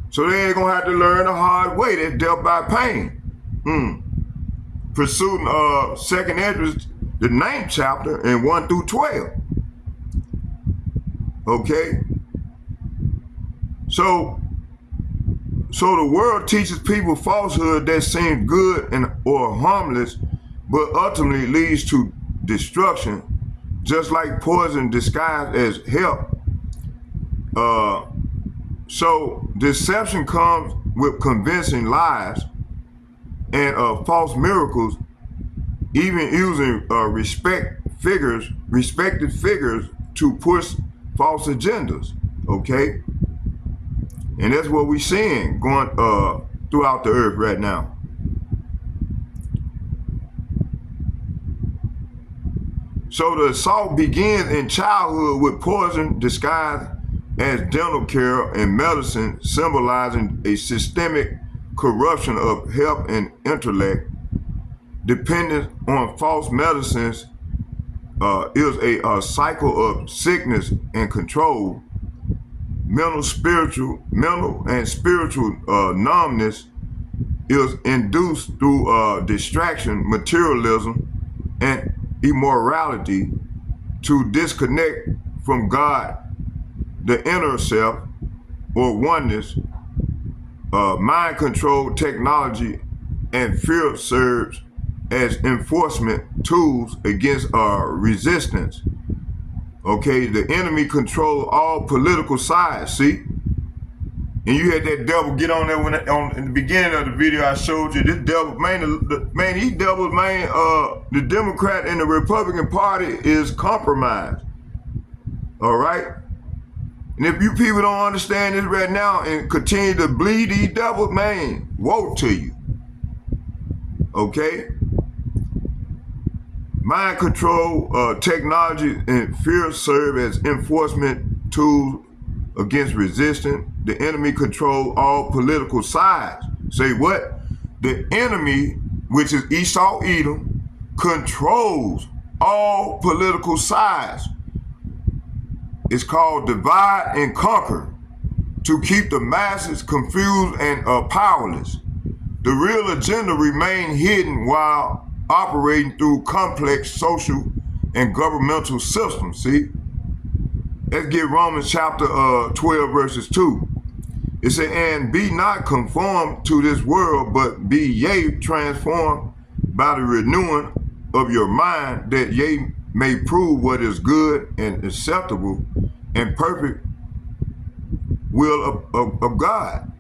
So they ain't gonna have to learn the hard way. That's dealt by pain. Pursuing 2nd Esdras, the 9th chapter, and 1 through 12. Okay? So the world teaches people falsehood that seems good or harmless, but ultimately leads to destruction, just like poison disguised as help. So deception comes with convincing lies and false miracles, even using respected figures to push false agendas. Okay? And that's what we're seeing going throughout the earth right now. So the assault begins in childhood with poison disguised as dental care and medicine, symbolizing a systemic corruption of health and intellect. Dependence on false medicines is a cycle of sickness and control. Mental and spiritual numbness is induced through distraction, materialism, and immorality to disconnect from God, the inner self, or oneness. Mind control technology and fear serves as enforcement tools against resistance. Okay, the enemy controls all political sides, see? And you had that devil get on there in the beginning of the video I showed you. This devil, the Democrat and the Republican Party is compromised. All right? And if you people don't understand this right now and continue to bleed these devils, man, woe to you. Okay? Mind control technology and fear serve as enforcement tools against resistance. The enemy control all political sides. Say what? The enemy which is Esau Edom, controls all political sides. It's called divide and conquer, to keep the masses confused and powerless. The real agenda remains hidden while operating through complex social and governmental systems. See? Let's get Romans chapter 12 verses 2. It said, and be not conformed to this world, but be ye transformed by the renewing of your mind, that ye may prove what is good and acceptable and perfect will of God.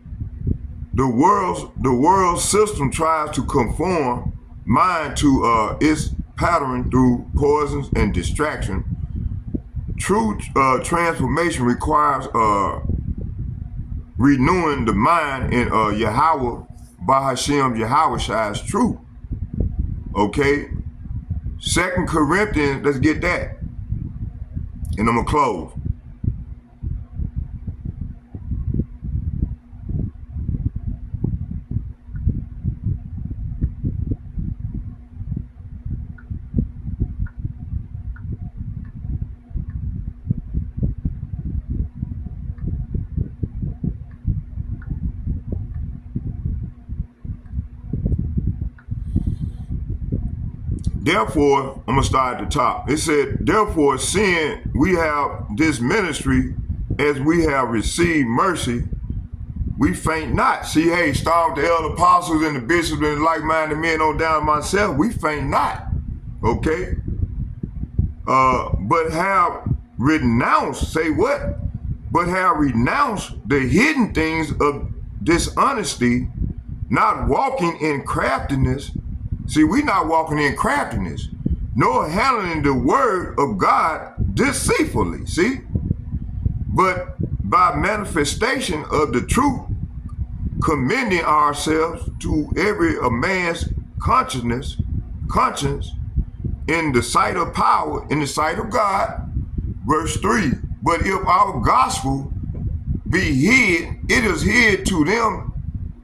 The world's system tries to conform mind to its pattern through poisons and distraction. True transformation requires renewing the mind in Yahweh Bahashem Yahweh Shai's truth. Okay? 2 Corinthians, let's get that. And I'm going to close. Therefore, I'm going to start at the top. It said, therefore, seeing we have this ministry, as we have received mercy, we faint not. See, hey, start with the elder apostles and the bishops and the like-minded men on down to myself. We faint not. Okay? But have renounced, say what? But have renounced the hidden things of dishonesty, not walking in craftiness. See, we not walking in craftiness, nor handling the word of God deceitfully, see? But by manifestation of the truth, commending ourselves to every man's conscience in the sight of power, in the sight of God. Verse 3, but if our gospel be hid, it is hid to them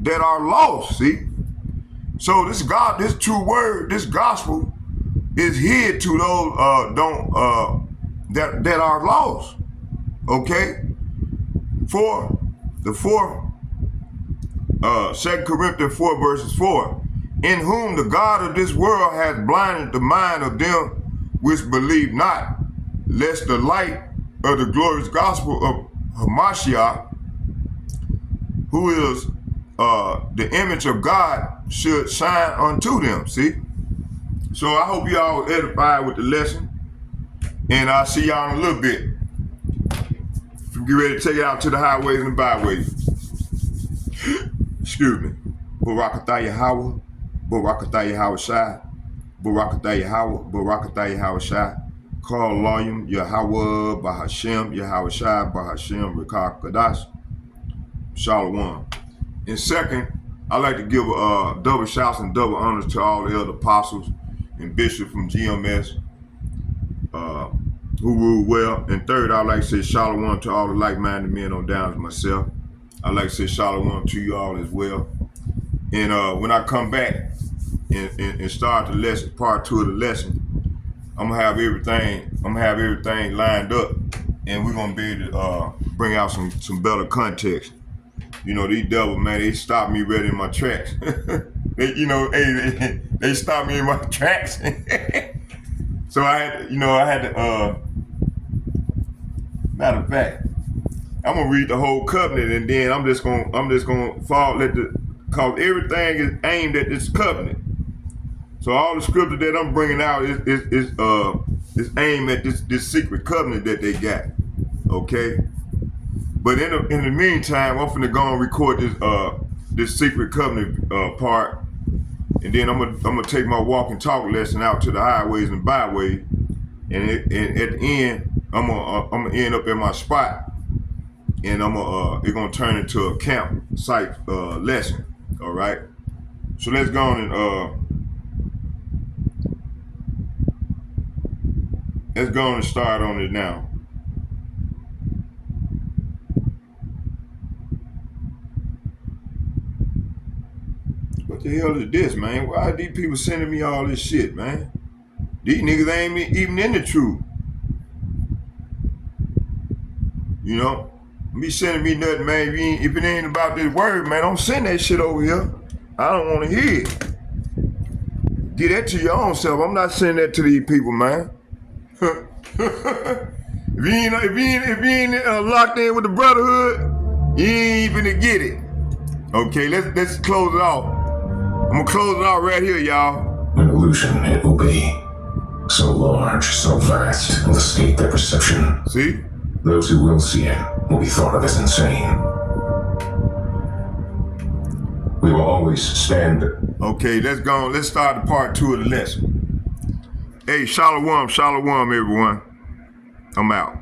that are lost, see? So this true word, this gospel is hid to those that are lost. Okay? For the fourth, 2 Corinthians 4 verses 4, in whom the God of this world hath blinded the mind of them which believe not, lest the light of the glorious gospel of Hamashiach, who is the image of God, should shine unto them. See? So I hope y'all was edified with the lesson. And I'll see y'all in a little bit. Get ready to take it out to the highways and byways. Excuse me. Barakatah Yahweh, Barakatah Yahweh Shai, Barakatah Yahweh, Barakatah Yahweh Shai, Call Layim Yahweh, Bahashem, Yahweh Shai, Bahashem, Rekah Kadash, Shalom. And second, I'd like to give double shouts and double honors to all the other apostles and bishops from GMS who rule well. And third, I'd like to say shalom to all the like-minded men on down as myself. I'd like to say shalom to you all as well. And when I come back and start the lesson, part 2 of the lesson, I'm gonna have everything lined up, and we're gonna be able to bring out some better context. You know, these devils, man, they stopped me right in my tracks. They stopped me in my tracks. So I had to, matter of fact, I'm gonna read the whole covenant, and then I'm just gonna cause everything is aimed at this covenant. So all the scripture that I'm bringing out is aimed at this secret covenant that they got. Okay. But in the meantime, I'm finna go and record this secret covenant part, and then I'm gonna take my walk and talk lesson out to the highways and byways, and at the end, I'm gonna end up at my spot, and it's gonna turn into a campsite lesson. All right. So let's go on and start on it now. What the hell is this, man? Why are these people sending me all this shit, man? These niggas ain't even in the truth. You know? Me sending me nothing, man. If it ain't about this word, man, don't send that shit over here. I don't want to hear it. Get that to your own self. I'm not sending that to these people, man. If you ain't locked in with the brotherhood, you ain't even to get it. Okay, let's close it off. I'm gonna close it out right here, y'all. An illusion it will be. So large, so vast, will escape their perception. See? Those who will see it will be thought of as insane. We will always stand. Okay, let's go. Let's start the part 2 of the lesson. Hey, shalom, everyone. I'm out.